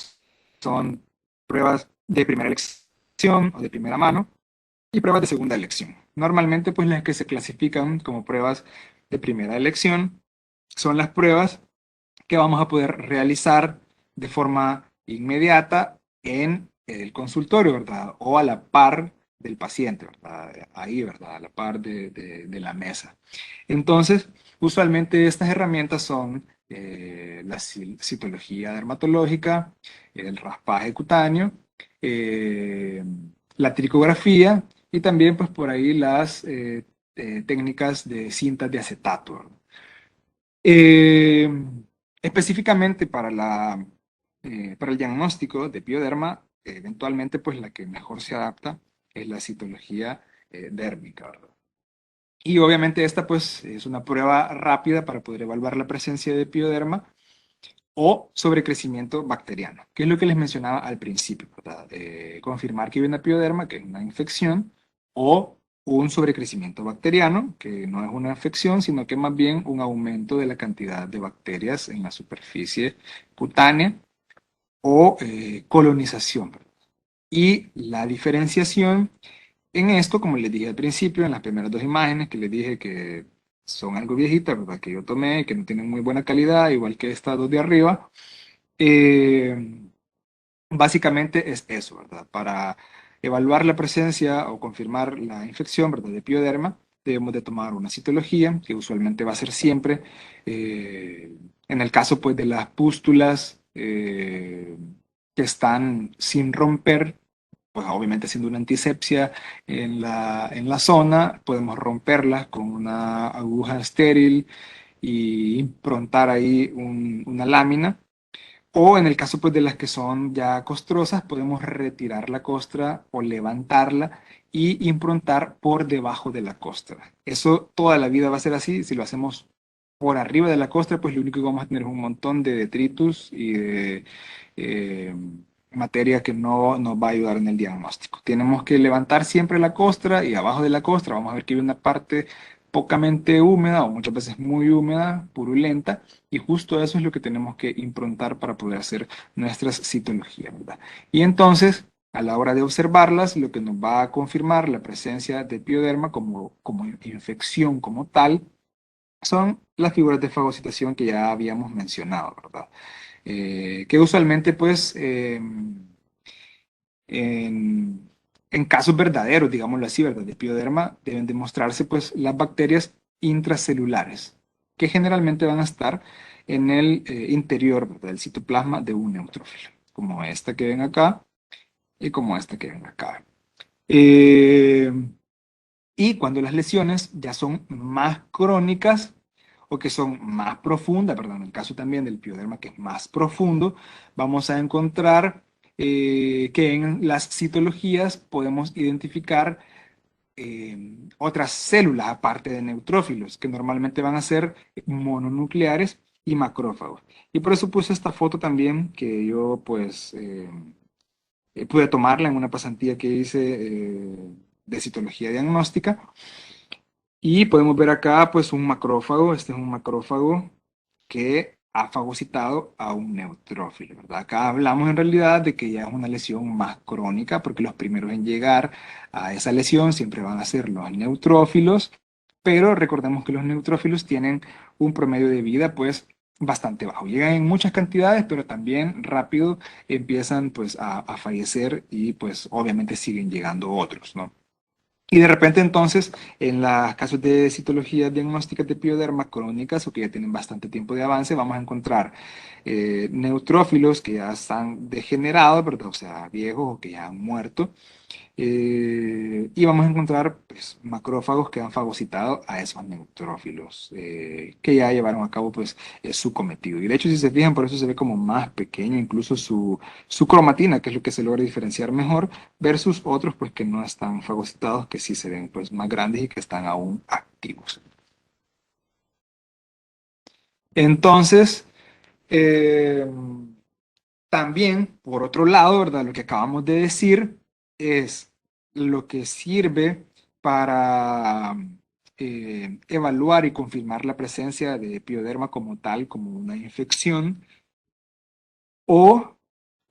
son pruebas de primera elección o de primera mano y pruebas de segunda elección. Normalmente, pues las que se clasifican como pruebas de primera elección son las pruebas que vamos a poder realizar de forma inmediata en el consultorio, ¿verdad? O a la par del paciente, ¿verdad? Ahí, ¿verdad? A la par de la mesa. Entonces, usualmente estas herramientas son la citología dermatológica, el raspaje cutáneo, eh, la tricografía y también pues por ahí las técnicas de cintas de acetato, ¿verdad? Eh, Específicamente para el diagnóstico de pioderma, eventualmente pues la que mejor se adapta es la citología dérmica, ¿verdad? Y obviamente esta pues es una prueba rápida para poder evaluar la presencia de pioderma o sobrecrecimiento bacteriano, que es lo que les mencionaba al principio, ¿verdad? Confirmar que hay una pioderma, que es una infección, o un sobrecrecimiento bacteriano, que no es una infección, sino que más bien un aumento de la cantidad de bacterias en la superficie cutánea o colonización, ¿verdad? Y la diferenciación en esto, como les dije al principio, en las primeras dos imágenes que les dije que son algo viejitas, ¿verdad? Que yo tomé, que no tienen muy buena calidad, igual que estas dos de arriba, eh, básicamente es eso, ¿verdad? Para evaluar la presencia o confirmar la infección, ¿verdad?, de pioderma, debemos de tomar una citología, que usualmente va a ser siempre, en el caso pues de las pústulas que están sin romper, pues obviamente haciendo una antisepsia en la zona, podemos romperlas con una aguja estéril y improntar ahí una lámina. O en el caso pues de las que son ya costrosas, podemos retirar la costra o levantarla y improntar por debajo de la costra. Eso toda la vida va a ser así. Si lo hacemos por arriba de la costra, pues lo único que vamos a tener es un montón de detritus y de eh, materia que no nos va a ayudar en el diagnóstico. Tenemos que levantar siempre la costra y abajo de la costra vamos a ver que hay una parte pocamente húmeda o muchas veces muy húmeda, purulenta, y justo eso es lo que tenemos que improntar para poder hacer nuestras citologías, ¿verdad? Y entonces, a la hora de observarlas, lo que nos va a confirmar la presencia de pioderma como infección como tal, son las figuras de fagocitación que ya habíamos mencionado, ¿verdad? Que usualmente, pues, en casos verdaderos, digámoslo así, ¿verdad? De pioderma, deben demostrarse, pues, las bacterias intracelulares, que generalmente van a estar en el interior, ¿verdad?, del citoplasma de un neutrófilo, como esta que ven acá y como esta que ven acá. Eh, y cuando las lesiones ya son más crónicas o que son más profundas, perdón, en el caso también del pioderma que es más profundo, vamos a encontrar que en las citologías podemos identificar otras células aparte de neutrófilos, que normalmente van a ser mononucleares y macrófagos. Y por eso puse esta foto también, que yo pues pude tomarla en una pasantía que hice de citología diagnóstica. Y podemos ver acá pues un macrófago, este es un macrófago que ha fagocitado a un neutrófilo, ¿verdad? Acá hablamos en realidad de que ya es una lesión más crónica, porque los primeros en llegar a esa lesión siempre van a ser los neutrófilos, pero recordemos que los neutrófilos tienen un promedio de vida pues bastante bajo. Llegan en muchas cantidades, pero también rápido empiezan pues a fallecer y pues obviamente siguen llegando otros, ¿no? Y de repente entonces, en los casos de citología diagnóstica de pioderma crónicas o que ya tienen bastante tiempo de avance, vamos a encontrar neutrófilos que ya están degenerados, ¿verdad? O sea, viejos o que ya han muerto, y vamos a encontrar pues, macrófagos que han fagocitado a esos neutrófilos que ya llevaron a cabo pues, su cometido. Y de hecho, si se fijan, por eso se ve como más pequeño incluso su cromatina, que es lo que se logra diferenciar mejor, versus otros pues, que no están fagocitados, que sí se ven pues, más grandes y que están aún activos. Entonces, eh, también, por otro lado, ¿verdad? Lo que acabamos de decir es lo que sirve para evaluar y confirmar la presencia de pioderma como tal, como una infección o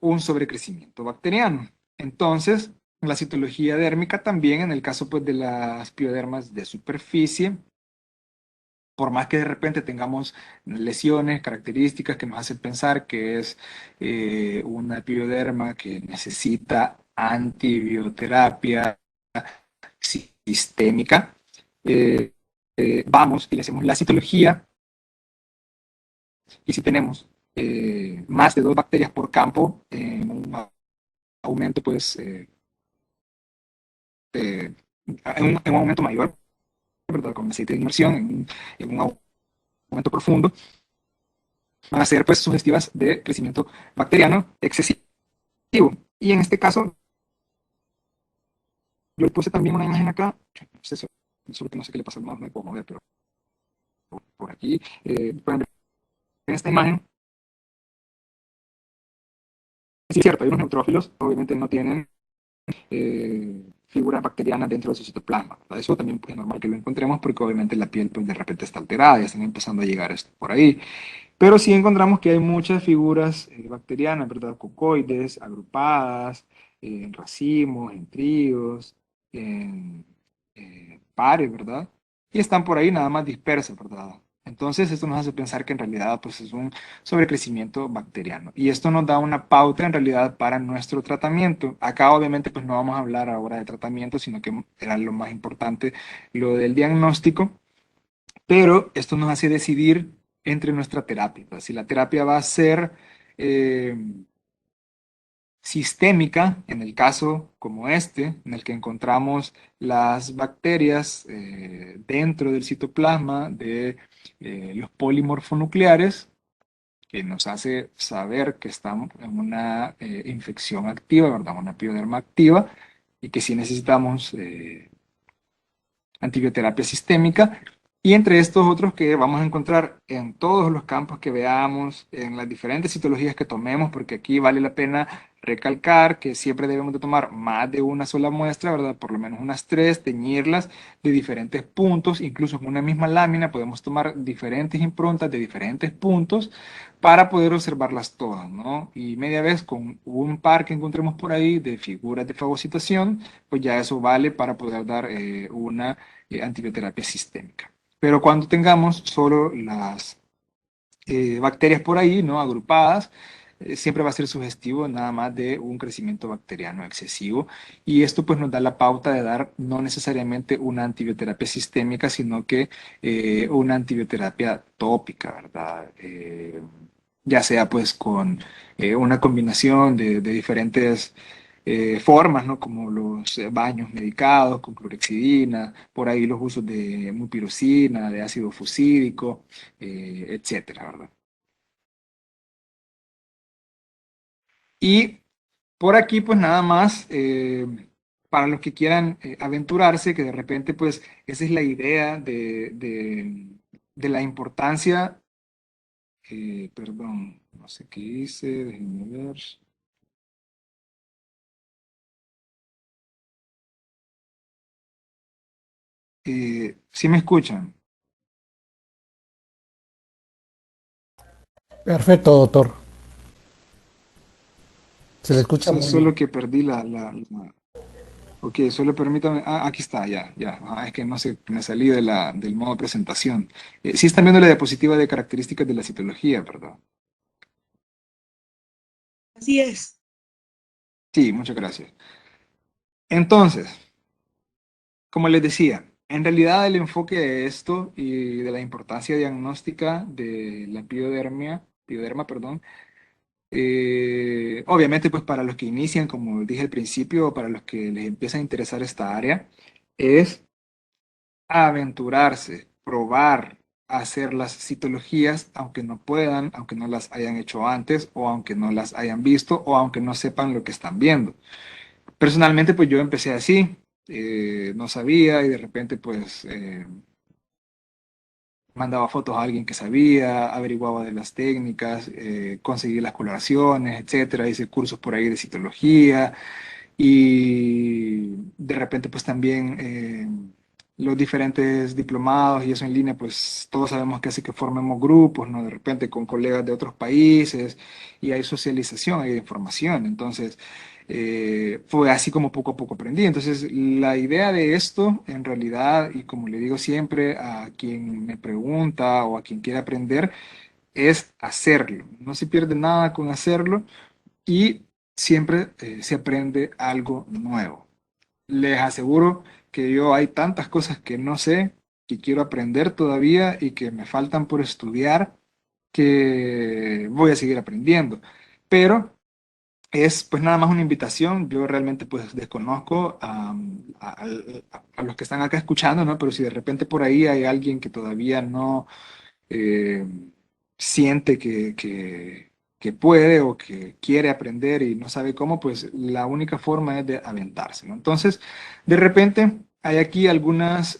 un sobrecrecimiento bacteriano. Entonces, la citología dérmica también, en el caso pues, de las piodermas de superficie, por más que de repente tengamos lesiones, características que nos hacen pensar que es una pioderma que necesita antibioterapia sistémica, eh, vamos y le hacemos la citología y si tenemos más de 2 bacterias por campo, un aumento pues en un aumento mayor, ¿verdad? Con aceite de inmersión, en un aumento profundo, van a ser pues sugestivas de crecimiento bacteriano excesivo. Y en este caso, yo le puse también una imagen acá, no sé, solo que no sé qué le pasa al mouse, no me puedo mover, pero por aquí, pueden ver en esta imagen, sí es cierto, hay unos neutrófilos, obviamente no tienen figuras bacterianas dentro de su citoplasma. Eso también pues, es normal que lo encontremos porque obviamente la piel pues, de repente está alterada, ya están empezando a llegar esto por ahí. Pero sí encontramos que hay muchas figuras bacterianas, ¿verdad? Cocoides, agrupadas, en racimos, en tríos, en pares, ¿verdad? Y están por ahí nada más dispersas, ¿verdad? Entonces esto nos hace pensar que en realidad pues, es un sobrecrecimiento bacteriano. Y esto nos da una pauta en realidad para nuestro tratamiento. Acá obviamente pues no vamos a hablar ahora de tratamiento, sino que era lo más importante, lo del diagnóstico. Pero esto nos hace decidir entre nuestra terapia. ¿Verdad? Si la terapia va a ser eh, sistémica, en el caso como este, en el que encontramos las bacterias dentro del citoplasma de los polimorfonucleares, que nos hace saber que estamos en una infección activa, ¿verdad? Una pioderma activa, y que sí necesitamos antibioterapia sistémica, y entre estos otros que vamos a encontrar en todos los campos que veamos, en las diferentes citologías que tomemos, porque aquí vale la pena recalcar que siempre debemos de tomar más de una sola muestra, ¿verdad? Por lo menos unas 3, teñirlas de diferentes puntos, incluso en una misma lámina podemos tomar diferentes improntas de diferentes puntos para poder observarlas todas, ¿no? Y media vez con un par que encontremos por ahí de figuras de fagocitación, pues ya eso vale para poder dar una antibioterapia sistémica. Pero cuando tengamos solo las bacterias por ahí, ¿no? Agrupadas, siempre va a ser sugestivo nada más de un crecimiento bacteriano excesivo. Y esto pues nos da la pauta de dar no necesariamente una antibioterapia sistémica, sino que una antibioterapia tópica, ¿verdad? Ya sea pues con una combinación de diferentes formas, ¿no? Como los baños medicados con clorexidina, por ahí los usos de mupirocina, de ácido fusídico, etcétera, ¿verdad? Y por aquí, pues nada más, para los que quieran aventurarse, que de repente, pues esa es la idea de la importancia, perdón, no sé qué hice, déjenme ver. ¿Sí me escuchan? Perfecto, doctor. Se le escucha muy Solo bien. que perdí ok, solo permítame. Ah, aquí está, ya, ya. Ah, es que no sé, me salí del modo presentación. Sí están viendo la diapositiva de características de la citología, ¿verdad? Así es. Sí, muchas gracias. Entonces, como les decía, en realidad el enfoque de esto y de la importancia diagnóstica de la pioderma, perdón, obviamente pues para los que inician, como dije al principio, para los que les empieza a interesar esta área, es aventurarse, probar, hacer las citologías, aunque no puedan, aunque no las hayan hecho antes, o aunque no las hayan visto, o aunque no sepan lo que están viendo. Personalmente, pues yo empecé así, no sabía y de repente pues mandaba fotos a alguien que sabía, averiguaba de las técnicas, conseguí las coloraciones, etcétera, hice cursos por ahí de citología y de repente pues también los diferentes diplomados y eso en línea, pues todos sabemos que hace que formemos grupos, ¿no? De repente con colegas de otros países y hay socialización, hay información. Entonces, fue así como poco a poco aprendí. Entonces, la idea de esto, en realidad, y como le digo siempre a quien me pregunta o a quien quiere aprender, es hacerlo. No se pierde nada con hacerlo y siempre se aprende algo nuevo. Les aseguro que yo hay tantas cosas que no sé, que quiero aprender todavía y que me faltan por estudiar, que voy a seguir aprendiendo. Pero es pues nada más una invitación. Yo realmente pues desconozco a los que están acá escuchando, ¿no? Pero si de repente por ahí hay alguien que todavía no eh, siente que puede o que quiere aprender y no sabe cómo, pues la única forma es de aventarse, ¿no? Entonces, de repente hay aquí algunas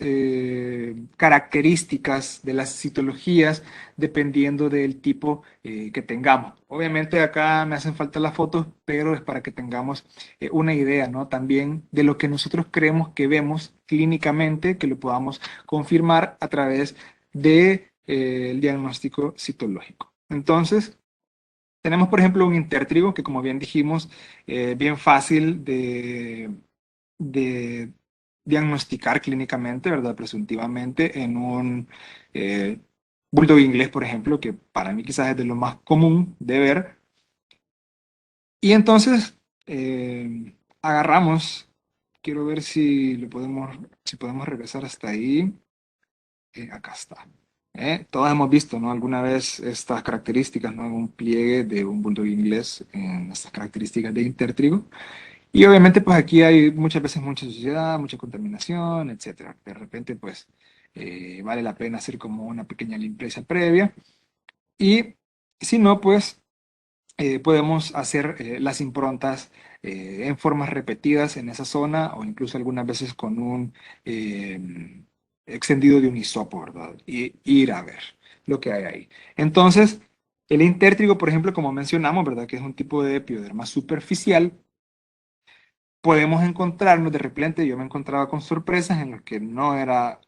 características de las citologías dependiendo del tipo que tengamos. Obviamente acá me hacen falta las fotos, pero es para que tengamos una idea, ¿no? También de lo que nosotros creemos que vemos clínicamente, que lo podamos confirmar a través de el diagnóstico citológico. Entonces, tenemos, por ejemplo, un intertrigo que, como bien dijimos, bien fácil de diagnosticar clínicamente, ¿verdad? Presuntivamente en un eh, bulldog inglés, por ejemplo, que para mí quizás es de lo más común de ver. Y entonces, agarramos, quiero ver si podemos regresar hasta ahí. Acá está. Todos hemos visto, ¿no? Alguna vez estas características, ¿no? En un pliegue de un bulldog inglés, en estas características de intertrigo. Y obviamente, pues aquí hay muchas veces mucha suciedad, mucha contaminación, etcétera. De repente, pues vale la pena hacer como una pequeña limpieza previa. Y si no, pues podemos hacer las improntas en formas repetidas en esa zona o incluso algunas veces con un extendido de un hisopo, ¿verdad? Y ir a ver lo que hay ahí. Entonces, el intértrigo, por ejemplo, como mencionamos, ¿verdad? Que es un tipo de epioderma superficial, podemos encontrarnos de repente, yo me encontraba con sorpresas en las que no era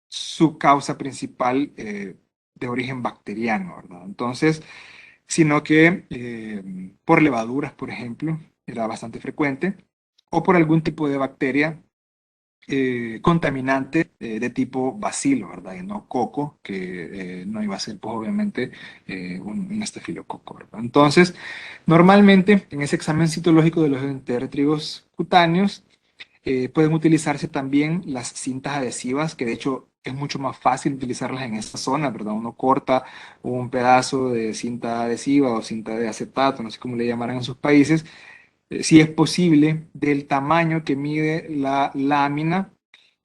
su causa principal de origen bacteriano, ¿verdad? Entonces, sino que por levaduras, por ejemplo, era bastante frecuente, o por algún tipo de bacteria contaminante de tipo bacilo, ¿verdad? Y no coco, que no iba a ser, pues obviamente, un estafilococo. Entonces, normalmente en ese examen citológico de los entértrigos cutáneos, pueden utilizarse también las cintas adhesivas, que de hecho es mucho más fácil utilizarlas en esta zona, ¿verdad? Uno corta un pedazo de cinta adhesiva o cinta de acetato, no sé cómo le llamarán en sus países, si es posible, del tamaño que mide la lámina,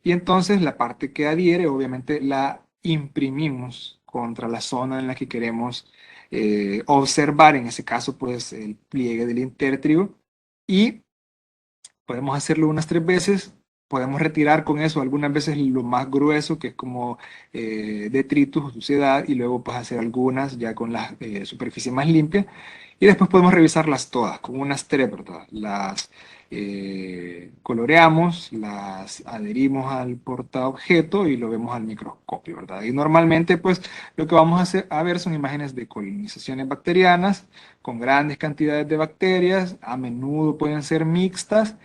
y entonces la parte que adhiere, obviamente la imprimimos contra la zona en la que queremos observar, en ese caso, pues el pliegue del intertrigo, y podemos hacerlo unas 3 veces. Podemos retirar con eso algunas veces lo más grueso, que es como detritus o suciedad, y luego pues hacer algunas ya con la superficie más limpia. Y después podemos revisarlas todas, con unas 3, ¿verdad? Las coloreamos, las adherimos al portaobjeto y lo vemos al microscopio, ¿verdad? Y normalmente pues lo que vamos a ver son imágenes de colonizaciones bacterianas con grandes cantidades de bacterias, a menudo pueden ser mixtas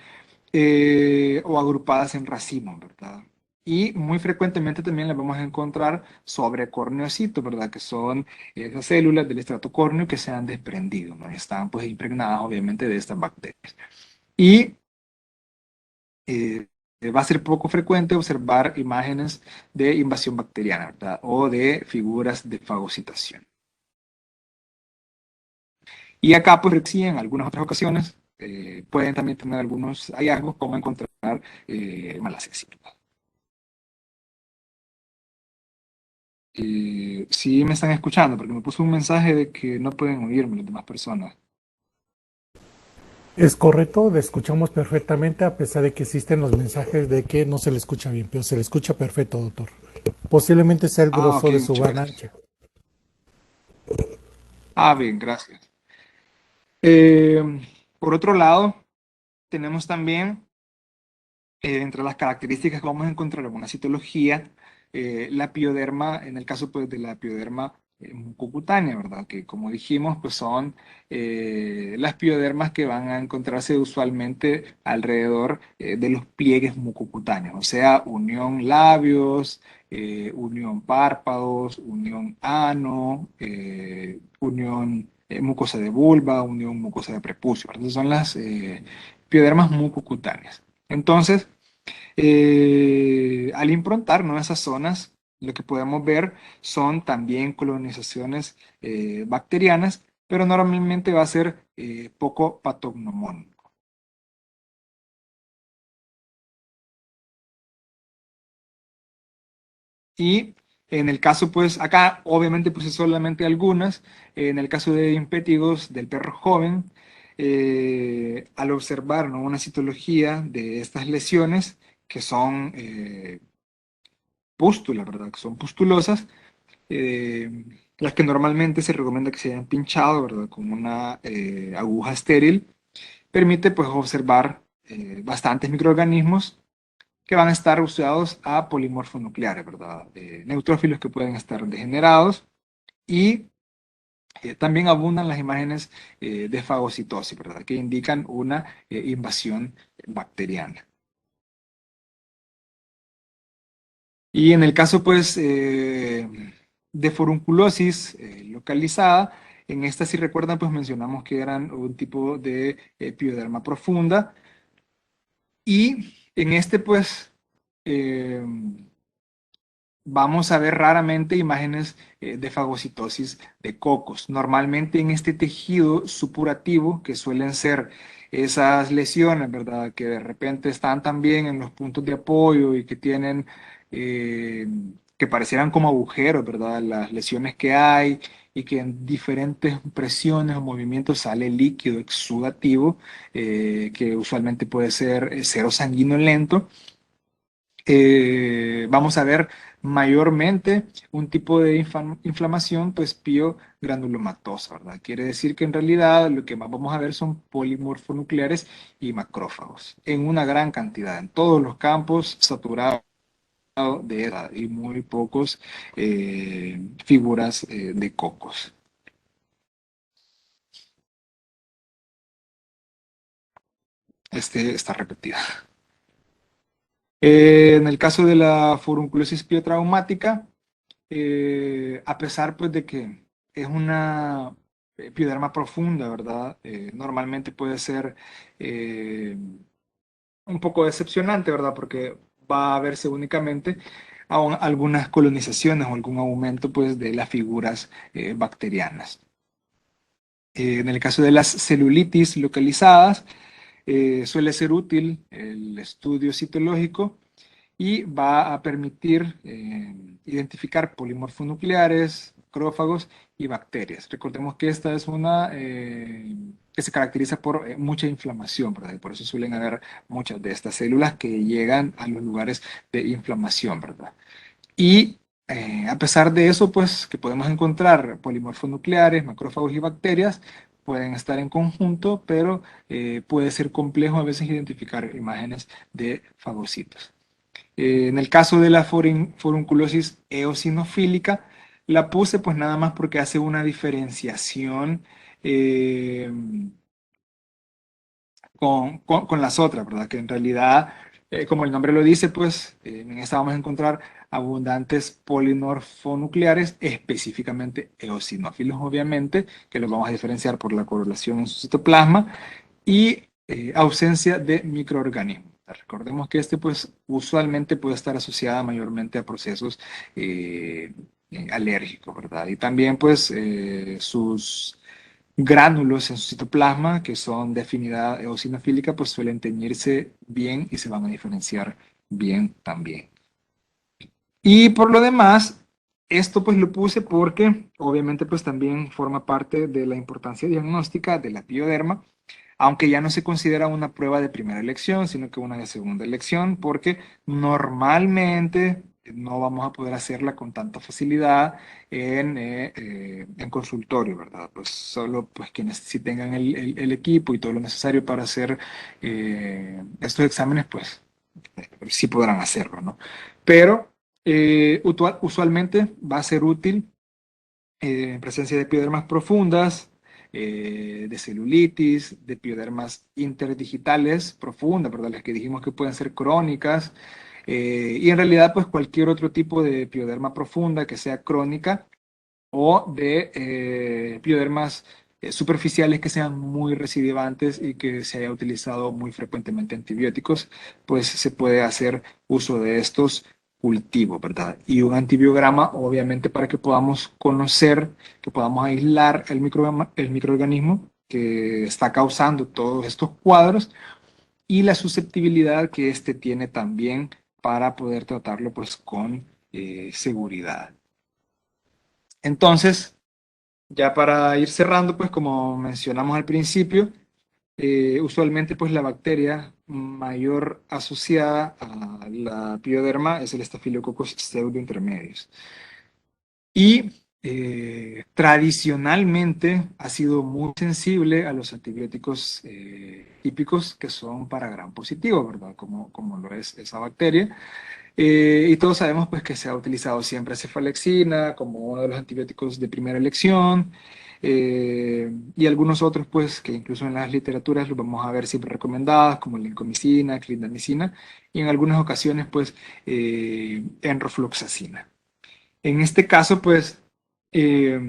o agrupadas en racimos, ¿verdad? Y muy frecuentemente también las vamos a encontrar sobre corneocitos, ¿verdad? Que son esas células del estrato córneo que se han desprendido, ¿no? Y están pues impregnadas obviamente de estas bacterias. Y eh, va a ser poco frecuente observar imágenes de invasión bacteriana, ¿verdad? O de figuras de fagocitación. Y acá, pues sí, en algunas otras ocasiones pueden también tener algunos hallazgos, como encontrar malacesia. Sí me están escuchando, porque me puso un mensaje de que no pueden oírme las demás personas. Es correcto, le escuchamos perfectamente a pesar de que existen los mensajes de que no se le escucha bien, pero se le escucha perfecto, doctor. Posiblemente sea el Ah, ok, grosor de su muchas banda gracias. ancha. Ah, bien, gracias. Eh, por otro lado, tenemos también, entre las características que vamos a encontrar en una citología, la pioderma, en el caso pues, de la pioderma mucocutánea, ¿verdad? Que como dijimos, pues son las piodermas que van a encontrarse usualmente alrededor de los pliegues mucocutáneos, o sea, unión labios, unión párpados, unión ano, unión mucosa de vulva, unión mucosa de prepucio. Entonces son las piodermas mucocutáneas. Entonces, al improntar, ¿no?, esas zonas, lo que podemos ver son también colonizaciones bacterianas, pero normalmente va a ser poco patognomónico. Y en el caso, pues acá obviamente pues es solamente algunas. En el caso de impétigos del perro joven, al observar, ¿no?, una citología de estas lesiones que son pústulas, ¿verdad? Que son pustulosas, eh, las que normalmente se recomienda que se hayan pinchado, ¿verdad? Con una aguja estéril, permite pues observar bastantes microorganismos que van a estar asociados a polimorfonucleares, ¿verdad? Neutrófilos que pueden estar degenerados, y también abundan las imágenes de fagocitosis, ¿verdad? Que indican una invasión bacteriana. Y en el caso, pues, de furunculosis localizada, en esta, si recuerdan, pues mencionamos que eran un tipo de pioderma profunda. Y en este, pues, eh, vamos a ver raramente imágenes de fagocitosis de cocos. Normalmente en este tejido supurativo, que suelen ser esas lesiones, ¿verdad? Que de repente están también en los puntos de apoyo y que tienen, eh, que parecieran como agujeros, ¿verdad? Las lesiones que hay, y que en diferentes presiones o movimientos sale líquido exudativo, que usualmente puede ser sero sanguíneo lento. Vamos a ver mayormente un tipo de inflamación, pues piogranulomatosa, ¿verdad? Quiere decir que en realidad lo que más vamos a ver son polimorfonucleares y macrófagos en una gran cantidad, en todos los campos saturados de edad, y muy pocos figuras de cocos. Está repetida. En el caso de la furunculosis piotraumática, a pesar pues de que es una pioderma profunda, ¿verdad? Normalmente puede ser un poco decepcionante, ¿verdad? Porque va a verse únicamente algunas colonizaciones o algún aumento, pues, de las figuras bacterianas. En el caso de las celulitis localizadas, suele ser útil el estudio citológico y va a permitir identificar polimorfonucleares, macrófagos y bacterias. Recordemos que esta es una que se caracteriza por mucha inflamación, ¿verdad? Y por eso suelen haber muchas de estas células que llegan a los lugares de inflamación, ¿verdad? Y a pesar de eso, pues que podemos encontrar polimorfonucleares, macrófagos y bacterias, pueden estar en conjunto, pero puede ser complejo a veces identificar imágenes de fagocitos. En el caso de la forunculosis eosinofílica, la puse pues nada más porque hace una diferenciación eh, con las otras, ¿verdad? Que en realidad, como el nombre lo dice, pues en esta vamos a encontrar abundantes polimorfonucleares, específicamente eosinófilos, obviamente, que los vamos a diferenciar por la correlación en su citoplasma, y ausencia de microorganismos. Recordemos que este, pues, usualmente puede estar asociada mayormente a procesos alérgicos, ¿verdad? Y también, pues, sus gránulos en su citoplasma, que son de afinidad eosinofílica, pues suelen teñirse bien y se van a diferenciar bien también. Y por lo demás, esto pues lo puse porque obviamente pues también forma parte de la importancia diagnóstica de la pioderma, aunque ya no se considera una prueba de primera elección, sino que una de segunda elección, porque normalmente no vamos a poder hacerla con tanta facilidad en consultorio, ¿verdad? Pues solo pues quienes sí tengan el equipo y todo lo necesario para hacer estos exámenes, pues sí podrán hacerlo, ¿no? Pero usualmente va a ser útil en presencia de piodermas profundas, de celulitis, de piodermas interdigitales profundas, ¿verdad? Las que dijimos que pueden ser crónicas, y en realidad pues cualquier otro tipo de pioderma profunda que sea crónica o de piodermas superficiales que sean muy recidivantes y que se haya utilizado muy frecuentemente antibióticos, pues se puede hacer uso de estos cultivos, ¿verdad? Y un antibiograma, obviamente, para que podamos conocer, que podamos aislar el microorganismo que está causando todos estos cuadros y la susceptibilidad que éste tiene también para poder tratarlo pues con seguridad. Entonces, ya para ir cerrando, pues como mencionamos al principio, usualmente pues la bacteria mayor asociada a la pioderma es el Staphylococcus pseudointermedius. Y tradicionalmente ha sido muy sensible a los antibióticos típicos que son para gram positivo, ¿verdad? Como lo es esa bacteria. Y todos sabemos pues que se ha utilizado siempre cefalexina como uno de los antibióticos de primera elección, y algunos otros pues que incluso en las literaturas los vamos a ver siempre recomendados como lincomicina, clindamicina y en algunas ocasiones pues enrofloxacina. En este caso pues eh,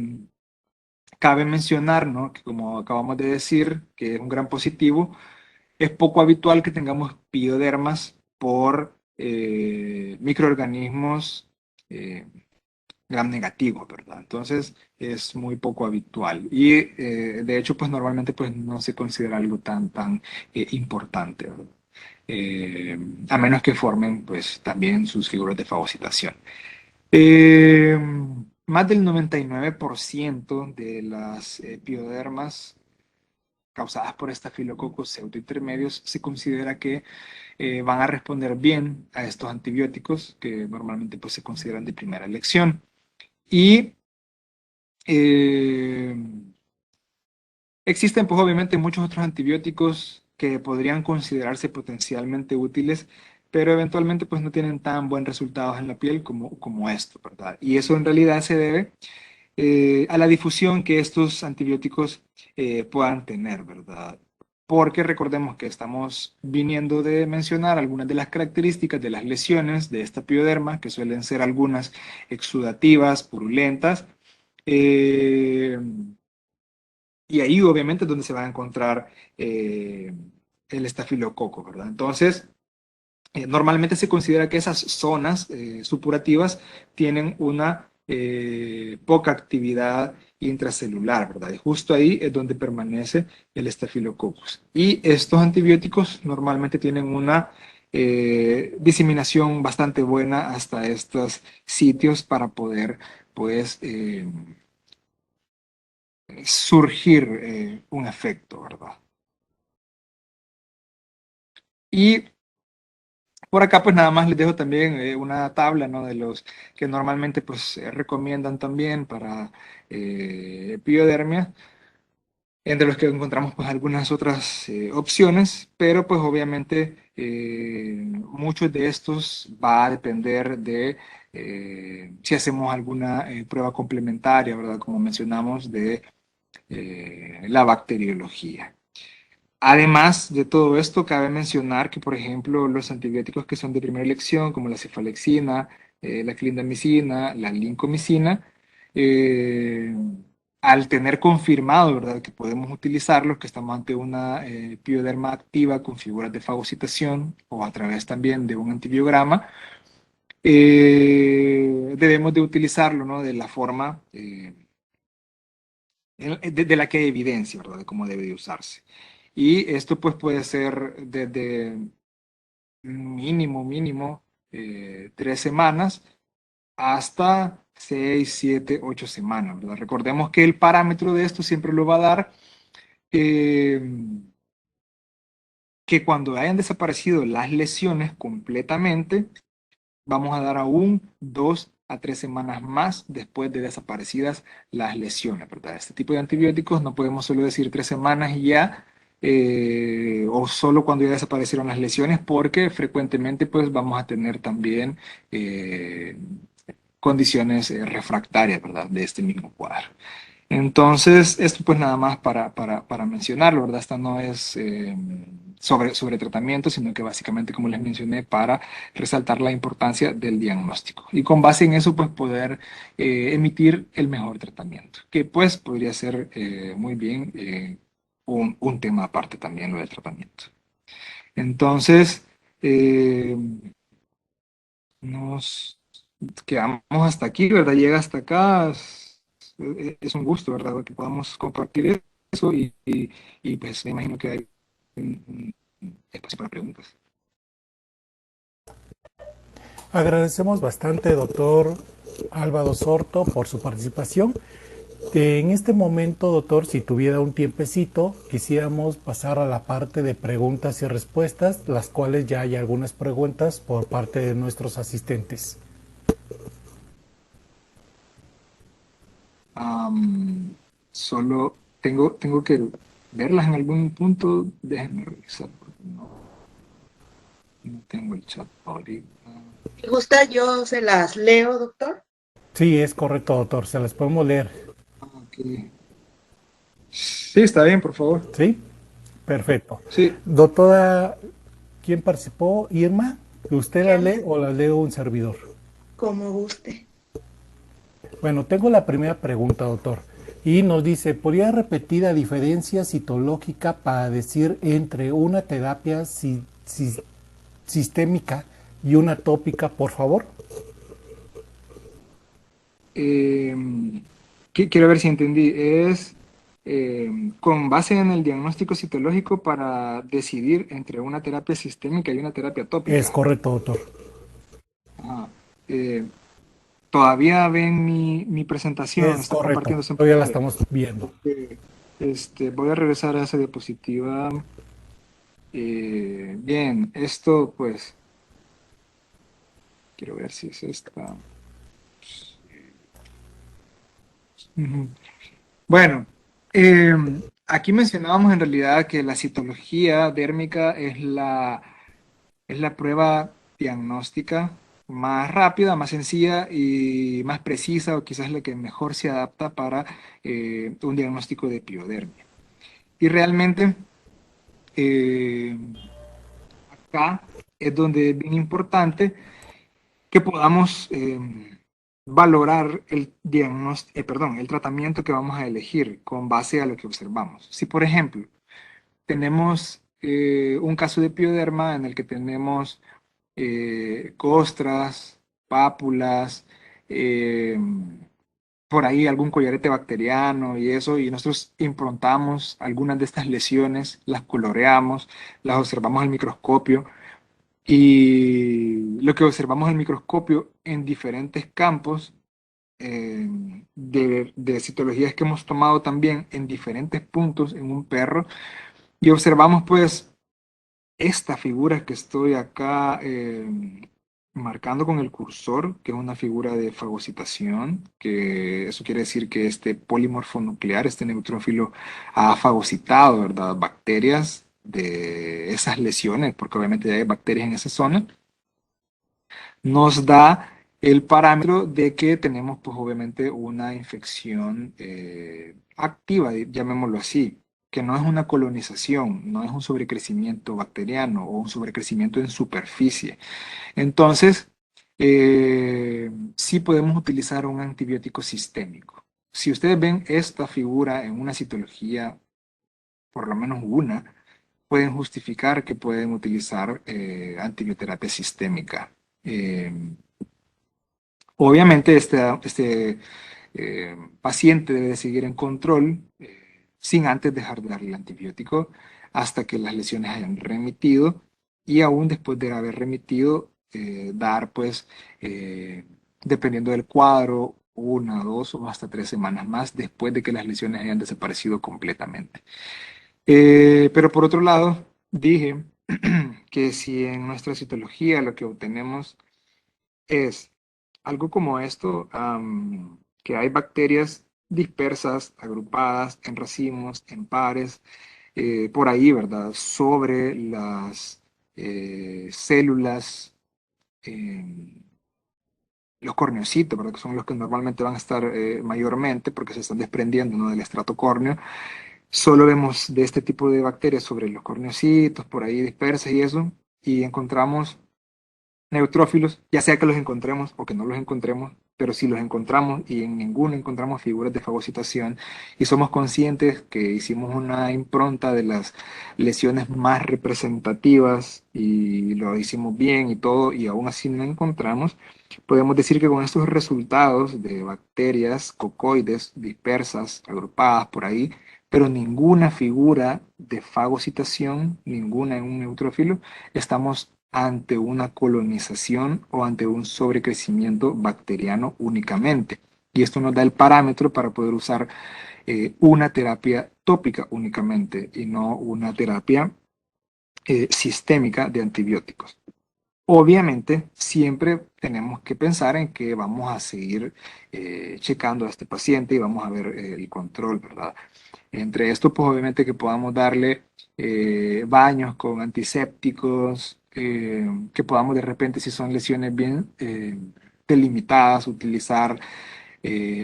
cabe mencionar, ¿no? Que como acabamos de decir que es un gran positivo, es poco habitual que tengamos piodermas por microorganismos gram negativos, ¿verdad? Entonces es muy poco habitual y de hecho pues normalmente pues no se considera algo tan importante, ¿verdad? A menos que formen pues también sus figuras de fagocitación. Eh, Más del 99% de las piodermas causadas por estafilococos pseudointermedios se considera que van a responder bien a estos antibióticos que normalmente pues, se consideran de primera elección. Y eh, existen pues obviamente muchos otros antibióticos que podrían considerarse potencialmente útiles, pero eventualmente pues no tienen tan buen resultados en la piel como esto, ¿verdad? Y eso en realidad se debe a la difusión que estos antibióticos puedan tener, ¿verdad? Porque recordemos que estamos viniendo de mencionar algunas de las características de las lesiones de esta pioderma, que suelen ser algunas exudativas, purulentas, eh, Y ahí obviamente es donde se va a encontrar el estafilococo, ¿verdad? Entonces, normalmente se considera que esas zonas supurativas tienen una poca actividad intracelular, ¿verdad? Y justo ahí es donde permanece el estafilococcus. Y estos antibióticos normalmente tienen una diseminación bastante buena hasta estos sitios para poder, pues, surgir un efecto, ¿verdad? Y por acá pues nada más les dejo también una tabla, ¿no? De los que normalmente pues recomiendan también para piodermia, entre los que encontramos pues algunas otras opciones, pero pues obviamente muchos de estos va a depender de si hacemos alguna prueba complementaria, ¿verdad? Como mencionamos, de la bacteriología. Además de todo esto, cabe mencionar que, por ejemplo, los antibióticos que son de primera elección, como la cefalexina, la clindamicina, la lincomicina, eh, al tener confirmado, ¿verdad?, que podemos utilizarlos, que estamos ante una pioderma activa con figuras de fagocitación o a través también de un antibiograma, debemos de utilizarlo, ¿no?, de la forma de la que hay evidencia, ¿verdad?, de cómo debe de usarse. Y esto pues puede ser desde mínimo 3 semanas hasta 6, 7, 8 semanas, ¿verdad? Recordemos que el parámetro de esto siempre lo va a dar eh, que cuando hayan desaparecido las lesiones completamente, vamos a dar aún 2 a 3 semanas más después de desaparecidas las lesiones, ¿verdad? Este tipo de antibióticos no podemos solo decir 3 semanas y ya, o solo cuando ya desaparecieron las lesiones, porque frecuentemente pues vamos a tener también condiciones refractarias, ¿verdad? De este mismo cuadro. Entonces, esto pues nada más para mencionarlo, ¿verdad? Esta no es sobre tratamiento, sino que básicamente, como les mencioné, para resaltar la importancia del diagnóstico. Y con base en eso, pues poder emitir el mejor tratamiento, que pues podría ser muy bien un tema aparte también lo del tratamiento. Entonces, eh, nos quedamos hasta aquí, ¿verdad? Llega hasta acá. Es un gusto, ¿verdad? Que podamos compartir eso y, pues me imagino que hay un espacio para preguntas. Agradecemos bastante, doctor Álvaro Sorto, por su participación. En este momento, doctor, si tuviera un tiempecito, quisiéramos pasar a la parte de preguntas y respuestas, las cuales ya hay algunas preguntas por parte de nuestros asistentes. Am, Solo tengo que verlas en algún punto. Déjenme revisar, porque no tengo el chat ahorita. Si gusta, yo se las leo, doctor. Sí, es correcto, doctor, se las podemos leer. Ok. Sí, está bien, por favor. ¿Sí? Perfecto. Sí. Doctora, ¿quién participó? Irma, ¿usted la lee Diana, o la leo un servidor? como guste. Bueno, tengo la primera pregunta, doctor. Y nos dice, ¿podría repetir la diferencia citológica para decir entre una terapia sistémica y una tópica, por favor? Eh, Quiero ver si entendí. Es con base en el diagnóstico citológico para decidir entre una terapia sistémica y una terapia Es tópica. correcto, doctor. Ajá. Eh, Todavía ven mi presentación, Es está correcto. compartiéndose en Todavía la pantalla. estamos viendo. Voy a regresar a esa diapositiva. Bien, esto pues, quiero ver si es esta. Ujú. Bueno, eh, aquí mencionábamos en realidad que la citología dérmica es la prueba diagnóstica más rápida, más sencilla y más precisa, o quizás la que mejor se adapta para un diagnóstico de piodermia. Y realmente eh, acá es donde es bien importante que podamos valorar el tratamiento que vamos a elegir con base a lo que observamos. Si, por ejemplo, tenemos un caso de pioderma en el que tenemos costras, pápulas, eh, por ahí algún collarete bacteriano y eso, y nosotros improntamos algunas de estas lesiones, las coloreamos, las observamos al microscopio, y lo que observamos al microscopio en diferentes campos de citologías que hemos tomado también en diferentes puntos en un perro, y observamos pues esta figura que estoy acá marcando con el cursor, que es una figura de fagocitación, que eso quiere decir que este polimorfo nuclear, este neutrófilo, ha fagocitado, ¿verdad?, bacterias de esas lesiones, porque obviamente ya hay bacterias en esa zona, nos da el parámetro de que tenemos pues obviamente una infección activa, llamémoslo así, que no es una colonización, no es un sobrecrecimiento bacteriano o un sobrecrecimiento en superficie. Entonces, sí podemos utilizar un antibiótico sistémico. Si ustedes ven esta figura en una citología, por lo menos una, pueden justificar que pueden utilizar antibioterapia sistémica. Obviamente, paciente debe de seguir en control sin antes dejar de darle el antibiótico hasta que las lesiones hayan remitido, y aún después de haber remitido, dar pues, dependiendo del cuadro, una, dos o hasta 3 semanas más después de que las lesiones hayan desaparecido completamente. Pero por otro lado, dije que si en nuestra citología lo que obtenemos es algo como esto, que hay bacterias dispersas, agrupadas en racimos, en pares, por ahí, ¿verdad? Sobre las células, eh, los corneocitos, ¿verdad? Que son los que normalmente van a estar mayormente porque se están desprendiendo, ¿no?, del estrato córneo. Solo vemos de este tipo de bacterias sobre los corneocitos, por ahí dispersas y eso, y encontramos neutrófilos, ya sea que los encontremos o que no los encontremos, pero si los encontramos y en ninguno encontramos figuras de fagocitación y somos conscientes que hicimos una impronta de las lesiones más representativas y lo hicimos bien y todo, y aún así no encontramos, podemos decir que con estos resultados de bacterias cocoides dispersas, agrupadas por ahí, pero ninguna figura de fagocitación, ninguna en un neutrófilo, estamos ante una colonización o ante un sobrecrecimiento bacteriano únicamente. Y esto nos da el parámetro para poder usar una terapia tópica únicamente y no una terapia sistémica de antibióticos. Obviamente, siempre tenemos que pensar en que vamos a seguir checando a este paciente y vamos a ver el control, ¿verdad? Entre esto, pues obviamente que podamos darle baños con antisépticos, que podamos de repente, si son lesiones bien delimitadas, utilizar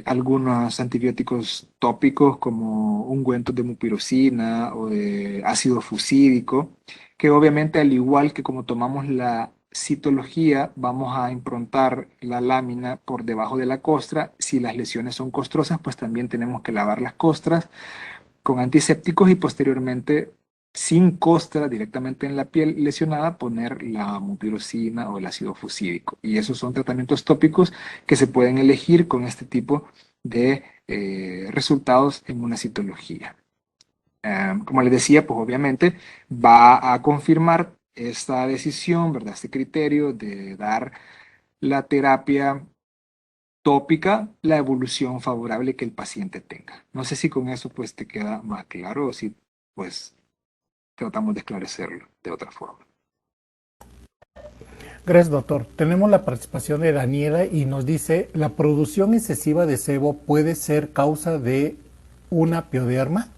algunos antibióticos tópicos como ungüentos de mupirocina o de ácido fusídico, que obviamente al igual que como tomamos la citología, vamos a improntar la lámina por debajo de la costra. Si las lesiones son costrosas, pues también tenemos que lavar las costras con antisépticos y posteriormente, sin costra, directamente en la piel lesionada, poner la mupirocina o el ácido fusídico. Y esos son tratamientos tópicos que se pueden elegir con este tipo de resultados en una citología. Como les decía, pues obviamente va a confirmar esta decisión, ¿verdad? Este criterio de dar la terapia tópica, la evolución favorable que el paciente tenga. No sé si con eso pues te queda más claro o si pues tratamos de esclarecerlo de otra forma. Gracias, doctor. Tenemos la participación de Daniela y nos dice, ¿la producción excesiva de sebo puede ser causa de una pioderma?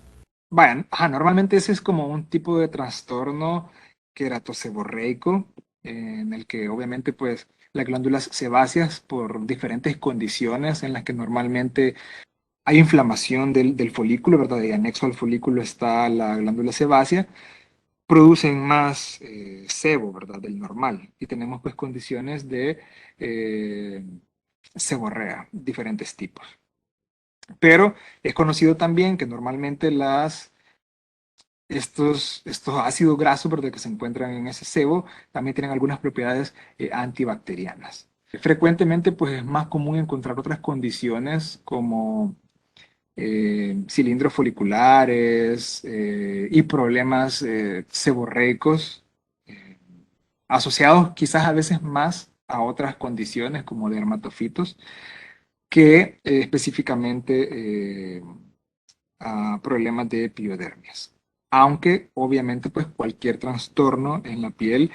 Bueno, normalmente ese es como un tipo de trastorno queratoseborreico, en el que obviamente pues las glándulas sebáceas por diferentes condiciones en las que normalmente hay inflamación del folículo, ¿verdad? Y anexo al folículo está la glándula sebácea, producen más sebo, ¿verdad? Del normal. Y tenemos pues condiciones de seborrea, diferentes tipos. Pero es conocido también que normalmente estos ácidos grasos, ¿verdad?, que se encuentran en ese sebo, también tienen algunas propiedades antibacterianas. Frecuentemente, pues es más común encontrar otras condiciones como cilindros foliculares y problemas seborreicos asociados quizás a veces más a otras condiciones como dermatofitos que específicamente a problemas de epiodermias. Aunque obviamente pues cualquier trastorno en la piel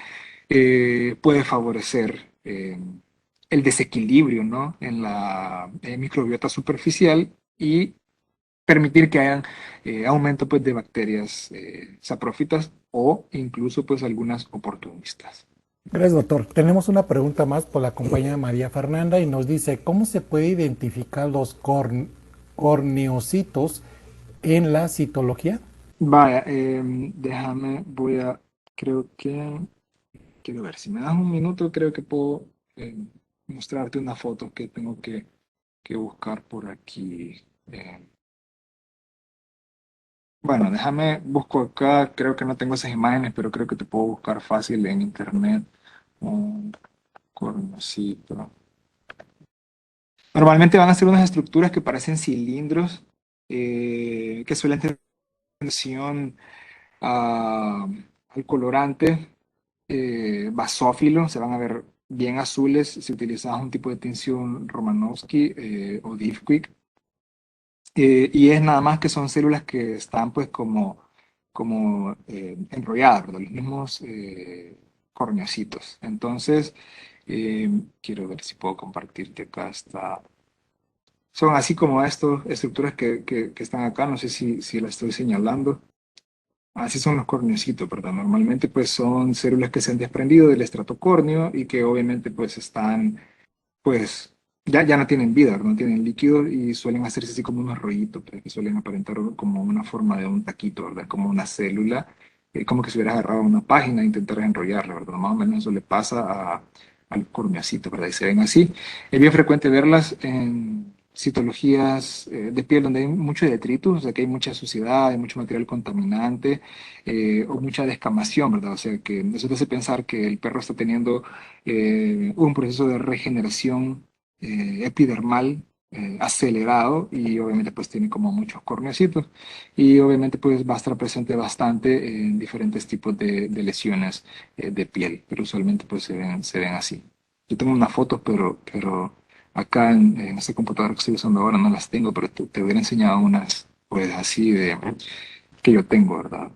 puede favorecer el desequilibrio, ¿no?, en la microbiota superficial y permitir que hayan aumento pues de bacterias saprófitas o incluso pues algunas oportunistas. Gracias, doctor. Tenemos una pregunta más por la compañera María Fernanda y nos dice, ¿cómo se puede identificar los corneocitos en la citología? Vaya, déjame, creo que, quiero ver, si me das un minuto, creo que puedo mostrarte una foto que tengo que buscar por aquí. Bueno, déjame, busco acá, creo que no tengo esas imágenes, pero creo que te puedo buscar fácil en internet. Un cornocito. Normalmente van a ser unas estructuras que parecen cilindros, que suelen tener tensión al colorante basófilo, se van a ver bien azules si utilizas un tipo de tinción Romanowski o Diffquick. Y es nada más que son células que están pues como enrolladas, ¿verdad? Los mismos corneocitos. Entonces, quiero ver si puedo compartirte acá esta. Son así como estas estructuras que están acá, no sé si la estoy señalando. Así son los corneocitos, ¿verdad? Normalmente pues son células que se han desprendido del estrato córneo y que obviamente pues están, pues ya no tienen vida, no tienen líquido y suelen hacerse así como unos rollitos, pues, que suelen aparentar como una forma de un taquito, ¿verdad? Como una célula, como que si hubieras agarrado una página e intentaras enrollarla, ¿verdad? Más o menos eso le pasa al corneocito, ¿verdad? Y se ven así. Es bien frecuente verlas en citologías de piel donde hay mucho detritus, o sea que hay mucha suciedad, hay mucho material contaminante o mucha descamación, ¿verdad? O sea que eso te hace pensar que el perro está teniendo un proceso de regeneración epidermal acelerado y obviamente pues tiene como muchos corneocitos y obviamente pues va a estar presente bastante en diferentes tipos de lesiones de piel, pero usualmente pues se ven así. Yo tengo unas fotos, pero acá en esta computadora que estoy usando ahora no las tengo, pero te hubiera enseñado unas pues así de que yo tengo, ¿verdad?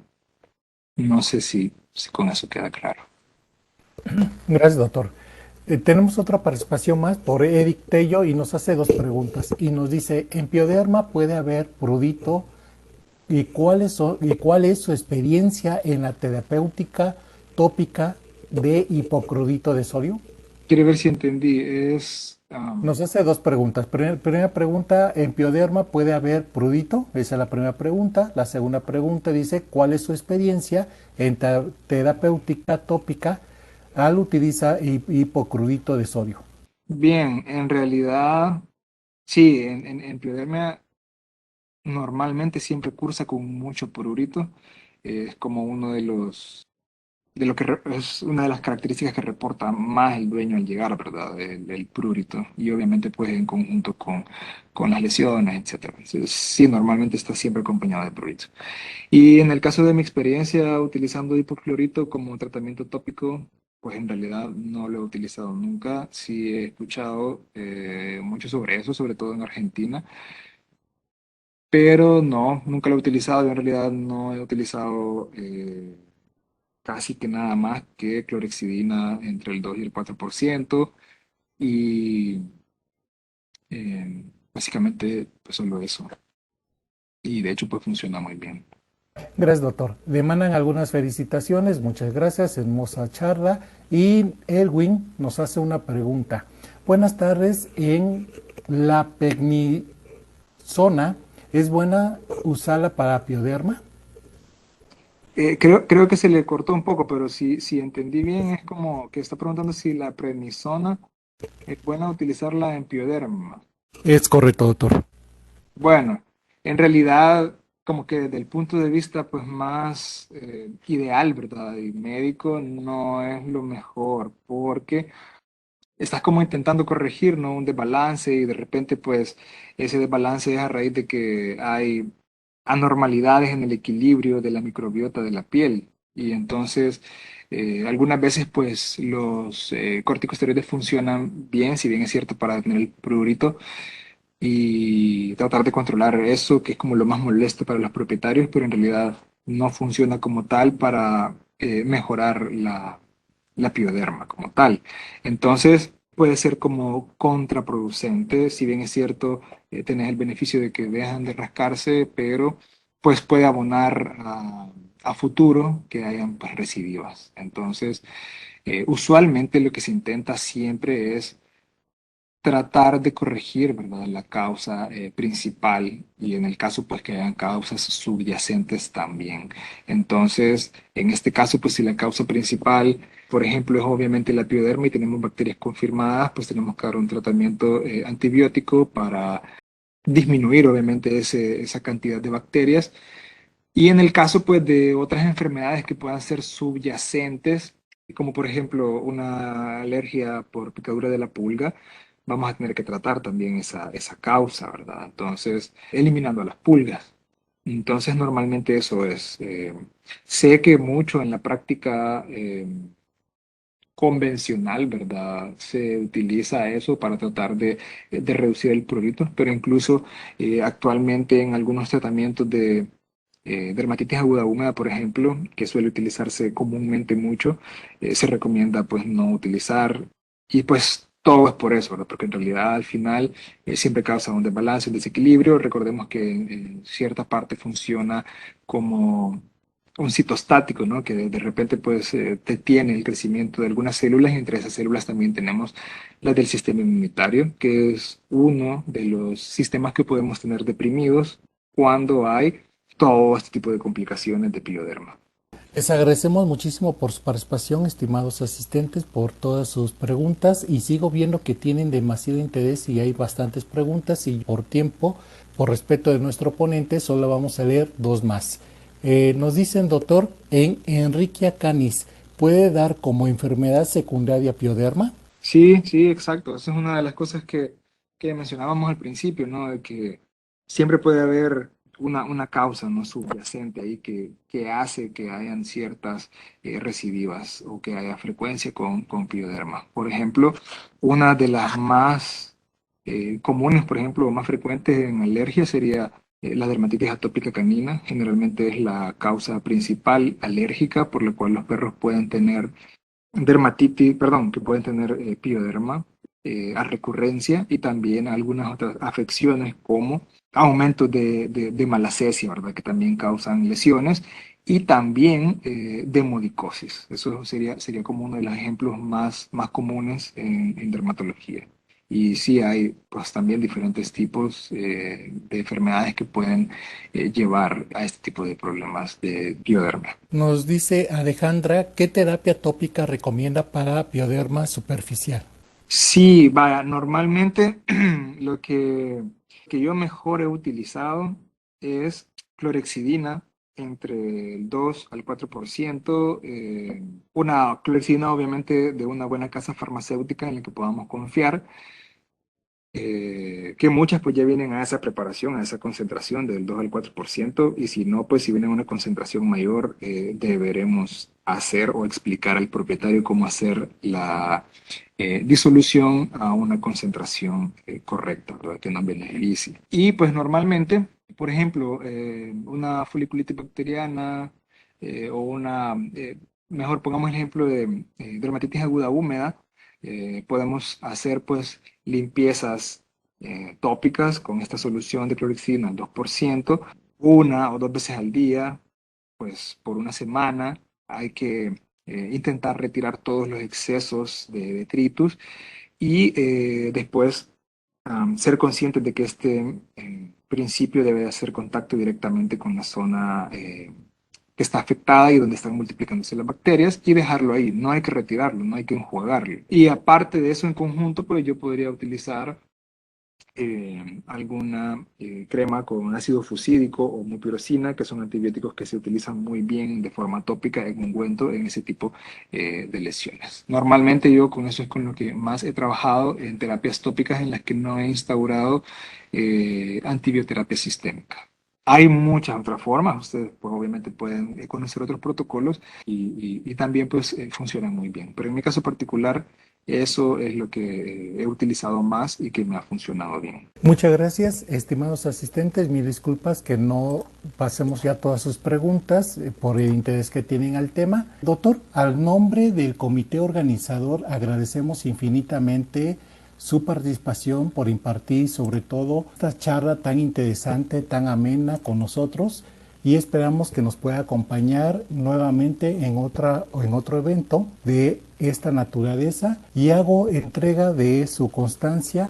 No sé si con eso queda claro. Gracias, doctor. Tenemos otra participación más por Eric Tello y nos hace dos preguntas. Y nos dice, ¿en pioderma puede haber prurito? ¿Y cuál es su experiencia en la terapéutica tópica de hipoclorito de sodio? Quiero ver si entendí. Nos hace dos preguntas. Primera pregunta, ¿en pioderma puede haber prurito? Esa es la primera pregunta. La segunda pregunta dice, ¿cuál es su experiencia en terapéutica tópica al utilizar hipoclorito de sodio? Bien, en realidad, sí, en Piodermia normalmente siempre cursa con mucho prurito. Es como uno es una de las características que reporta más el dueño al llegar, ¿verdad? El prurito. Y obviamente pues en conjunto con las lesiones, etcétera. Entonces, sí, normalmente está siempre acompañado de prurito. Y en el caso de mi experiencia utilizando hipoclorito como tratamiento tópico, pues en realidad no lo he utilizado nunca. Sí he escuchado mucho sobre eso, sobre todo en Argentina, pero no, nunca lo he utilizado. Yo en realidad no he utilizado casi que nada más que clorexidina entre el 2 y el 4% y básicamente pues solo eso. Y de hecho pues funciona muy bien. Gracias, doctor. Le mandan algunas felicitaciones, muchas gracias, hermosa charla. Y Elwin nos hace una pregunta. Buenas tardes, en la pegnisona, ¿es buena usarla para pioderma? Creo que se le cortó un poco, pero si entendí bien, es como que está preguntando si la prednisona Es bueno utilizarla en pioderma. Es correcto, doctor. Bueno, en realidad, como que desde el punto de vista pues más ideal, ¿verdad? Y médico no es lo mejor porque estás como intentando corregir, ¿no? Un desbalance y de repente pues ese desbalance es a raíz de que hay anormalidades en el equilibrio de la microbiota de la piel. Y entonces algunas veces pues los corticosteroides funcionan bien, si bien es cierto para tener el prurito y tratar de controlar eso, que es como lo más molesto para los propietarios, pero en realidad no funciona como tal para mejorar la pioderma como tal. Entonces puede ser como contraproducente, si bien es cierto, tenés el beneficio de que dejan de rascarse, pero pues puede abonar a futuro que hayan pues, recidivas. Entonces, usualmente lo que se intenta siempre es tratar de corregir, ¿verdad? La causa principal y en el caso pues que hayan causas subyacentes también. Entonces, en este caso pues si la causa principal, por ejemplo, es obviamente la pioderma y tenemos bacterias confirmadas, pues tenemos que dar un tratamiento antibiótico para disminuir obviamente esa cantidad de bacterias. Y en el caso pues de otras enfermedades que puedan ser subyacentes, como por ejemplo una alergia por picadura de la pulga, vamos a tener que tratar también esa causa, ¿verdad? Entonces, eliminando las pulgas. Entonces, normalmente eso es. Sé que mucho en la práctica convencional, ¿verdad? Se utiliza eso para tratar de reducir el prurito, pero incluso actualmente en algunos tratamientos de dermatitis aguda húmeda, por ejemplo, que suele utilizarse comúnmente mucho, se recomienda pues no utilizar y pues todo es por eso, ¿verdad? Porque en realidad al final siempre causa un desbalance, un desequilibrio. Recordemos que en cierta parte funciona como un citostático, ¿no? Que de repente pues detiene el crecimiento de algunas células y entre esas células también tenemos las del sistema inmunitario, que es uno de los sistemas que podemos tener deprimidos cuando hay todo este tipo de complicaciones de pioderma. Les agradecemos muchísimo por su participación, estimados asistentes, por todas sus preguntas y sigo viendo que tienen demasiado interés y hay bastantes preguntas y por tiempo, por respeto de nuestro ponente, solo vamos a leer dos más. Nos dicen, doctor, en Enriquia canis, ¿puede dar como enfermedad secundaria pioderma? Sí, sí, exacto. Esa es una de las cosas que mencionábamos al principio, ¿no? De que siempre puede haber una causa, ¿no? Subyacente ahí que hace que hayan ciertas recidivas o que haya frecuencia con pioderma. Por ejemplo, una de las más comunes, por ejemplo, más frecuentes en alergia sería la dermatitis atópica canina. Generalmente es la causa principal alérgica por la cual los perros pueden tener dermatitis, perdón, que pueden tener pioderma a recurrencia y también algunas otras afecciones como aumentos de malacesia, ¿verdad? Que también causan lesiones y también demodicosis. Eso sería como uno de los ejemplos más comunes en dermatología. Y sí hay pues también diferentes tipos de enfermedades que pueden llevar a este tipo de problemas de pioderma. Nos dice Alejandra, ¿qué terapia tópica recomienda para pioderma superficial? Sí, vaya, normalmente que yo mejor he utilizado es clorexidina entre el 2 al 4%, una clorexidina obviamente de una buena casa farmacéutica en la que podamos confiar, que muchas pues ya vienen a esa preparación, a esa concentración del 2 al 4%, y si no, pues si viene a una concentración mayor, deberemos hacer o explicar al propietario cómo hacer la disolución a una concentración correcta, ¿verdad? Que nos beneficie. Y pues normalmente, por ejemplo, una foliculitis bacteriana o mejor pongamos el ejemplo de dermatitis aguda húmeda, podemos hacer pues limpiezas tópicas con esta solución de clorexidina al 2%, una o dos veces al día, pues por una semana. Hay que intentar retirar todos los excesos de detritus y después ser conscientes de que este principio debe hacer contacto directamente con la zona que está afectada y donde están multiplicándose las bacterias y dejarlo ahí. No hay que retirarlo, no hay que enjuagarlo. Y aparte de eso, en conjunto, pues yo podría utilizar alguna crema con ácido fucídico o mupirocina, que son antibióticos que se utilizan muy bien de forma tópica en ungüento en ese tipo de lesiones. Normalmente yo con eso es con lo que más he trabajado en terapias tópicas en las que no he instaurado antibioterapia sistémica. Hay muchas otras formas, ustedes pues, obviamente pueden conocer otros protocolos y también pues funcionan muy bien. Pero en mi caso particular, eso es lo que he utilizado más y que me ha funcionado bien. Muchas gracias, estimados asistentes. Mis disculpas que no pasemos ya todas sus preguntas por el interés que tienen al tema. Doctor, al nombre del comité organizador agradecemos infinitamente su participación por impartir sobre todo esta charla tan interesante, tan amena con nosotros y esperamos que nos pueda acompañar nuevamente en otro evento de esta naturaleza y hago entrega de su constancia.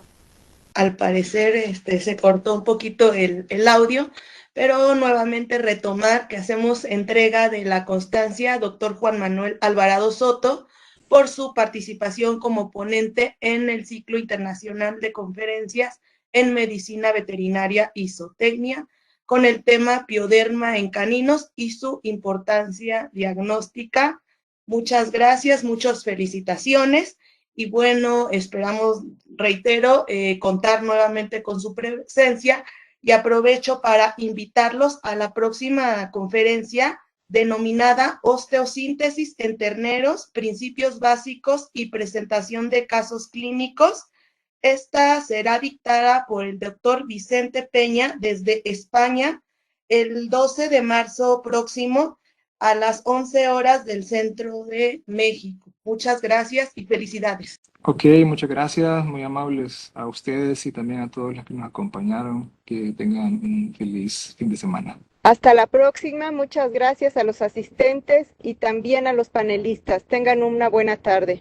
Al parecer se cortó un poquito el audio, pero nuevamente retomar que hacemos entrega de la constancia doctor Juan Manuel Alvarado Soto por su participación como ponente en el ciclo internacional de conferencias en medicina veterinaria y zootecnia con el tema pioderma en caninos y su importancia diagnóstica. Muchas gracias, muchas felicitaciones. Y bueno, esperamos, reitero, contar nuevamente con su presencia y aprovecho para invitarlos a la próxima conferencia denominada Osteosíntesis en terneros, principios básicos y presentación de casos clínicos. Esta será dictada por el doctor Vicente Peña desde España el 12 de marzo próximo a las 11 horas del centro de México. Muchas gracias y felicidades. Ok, muchas gracias, muy amables a ustedes y también a todos los que nos acompañaron. Que tengan un feliz fin de semana. Hasta la próxima, muchas gracias a los asistentes y también a los panelistas. Tengan una buena tarde.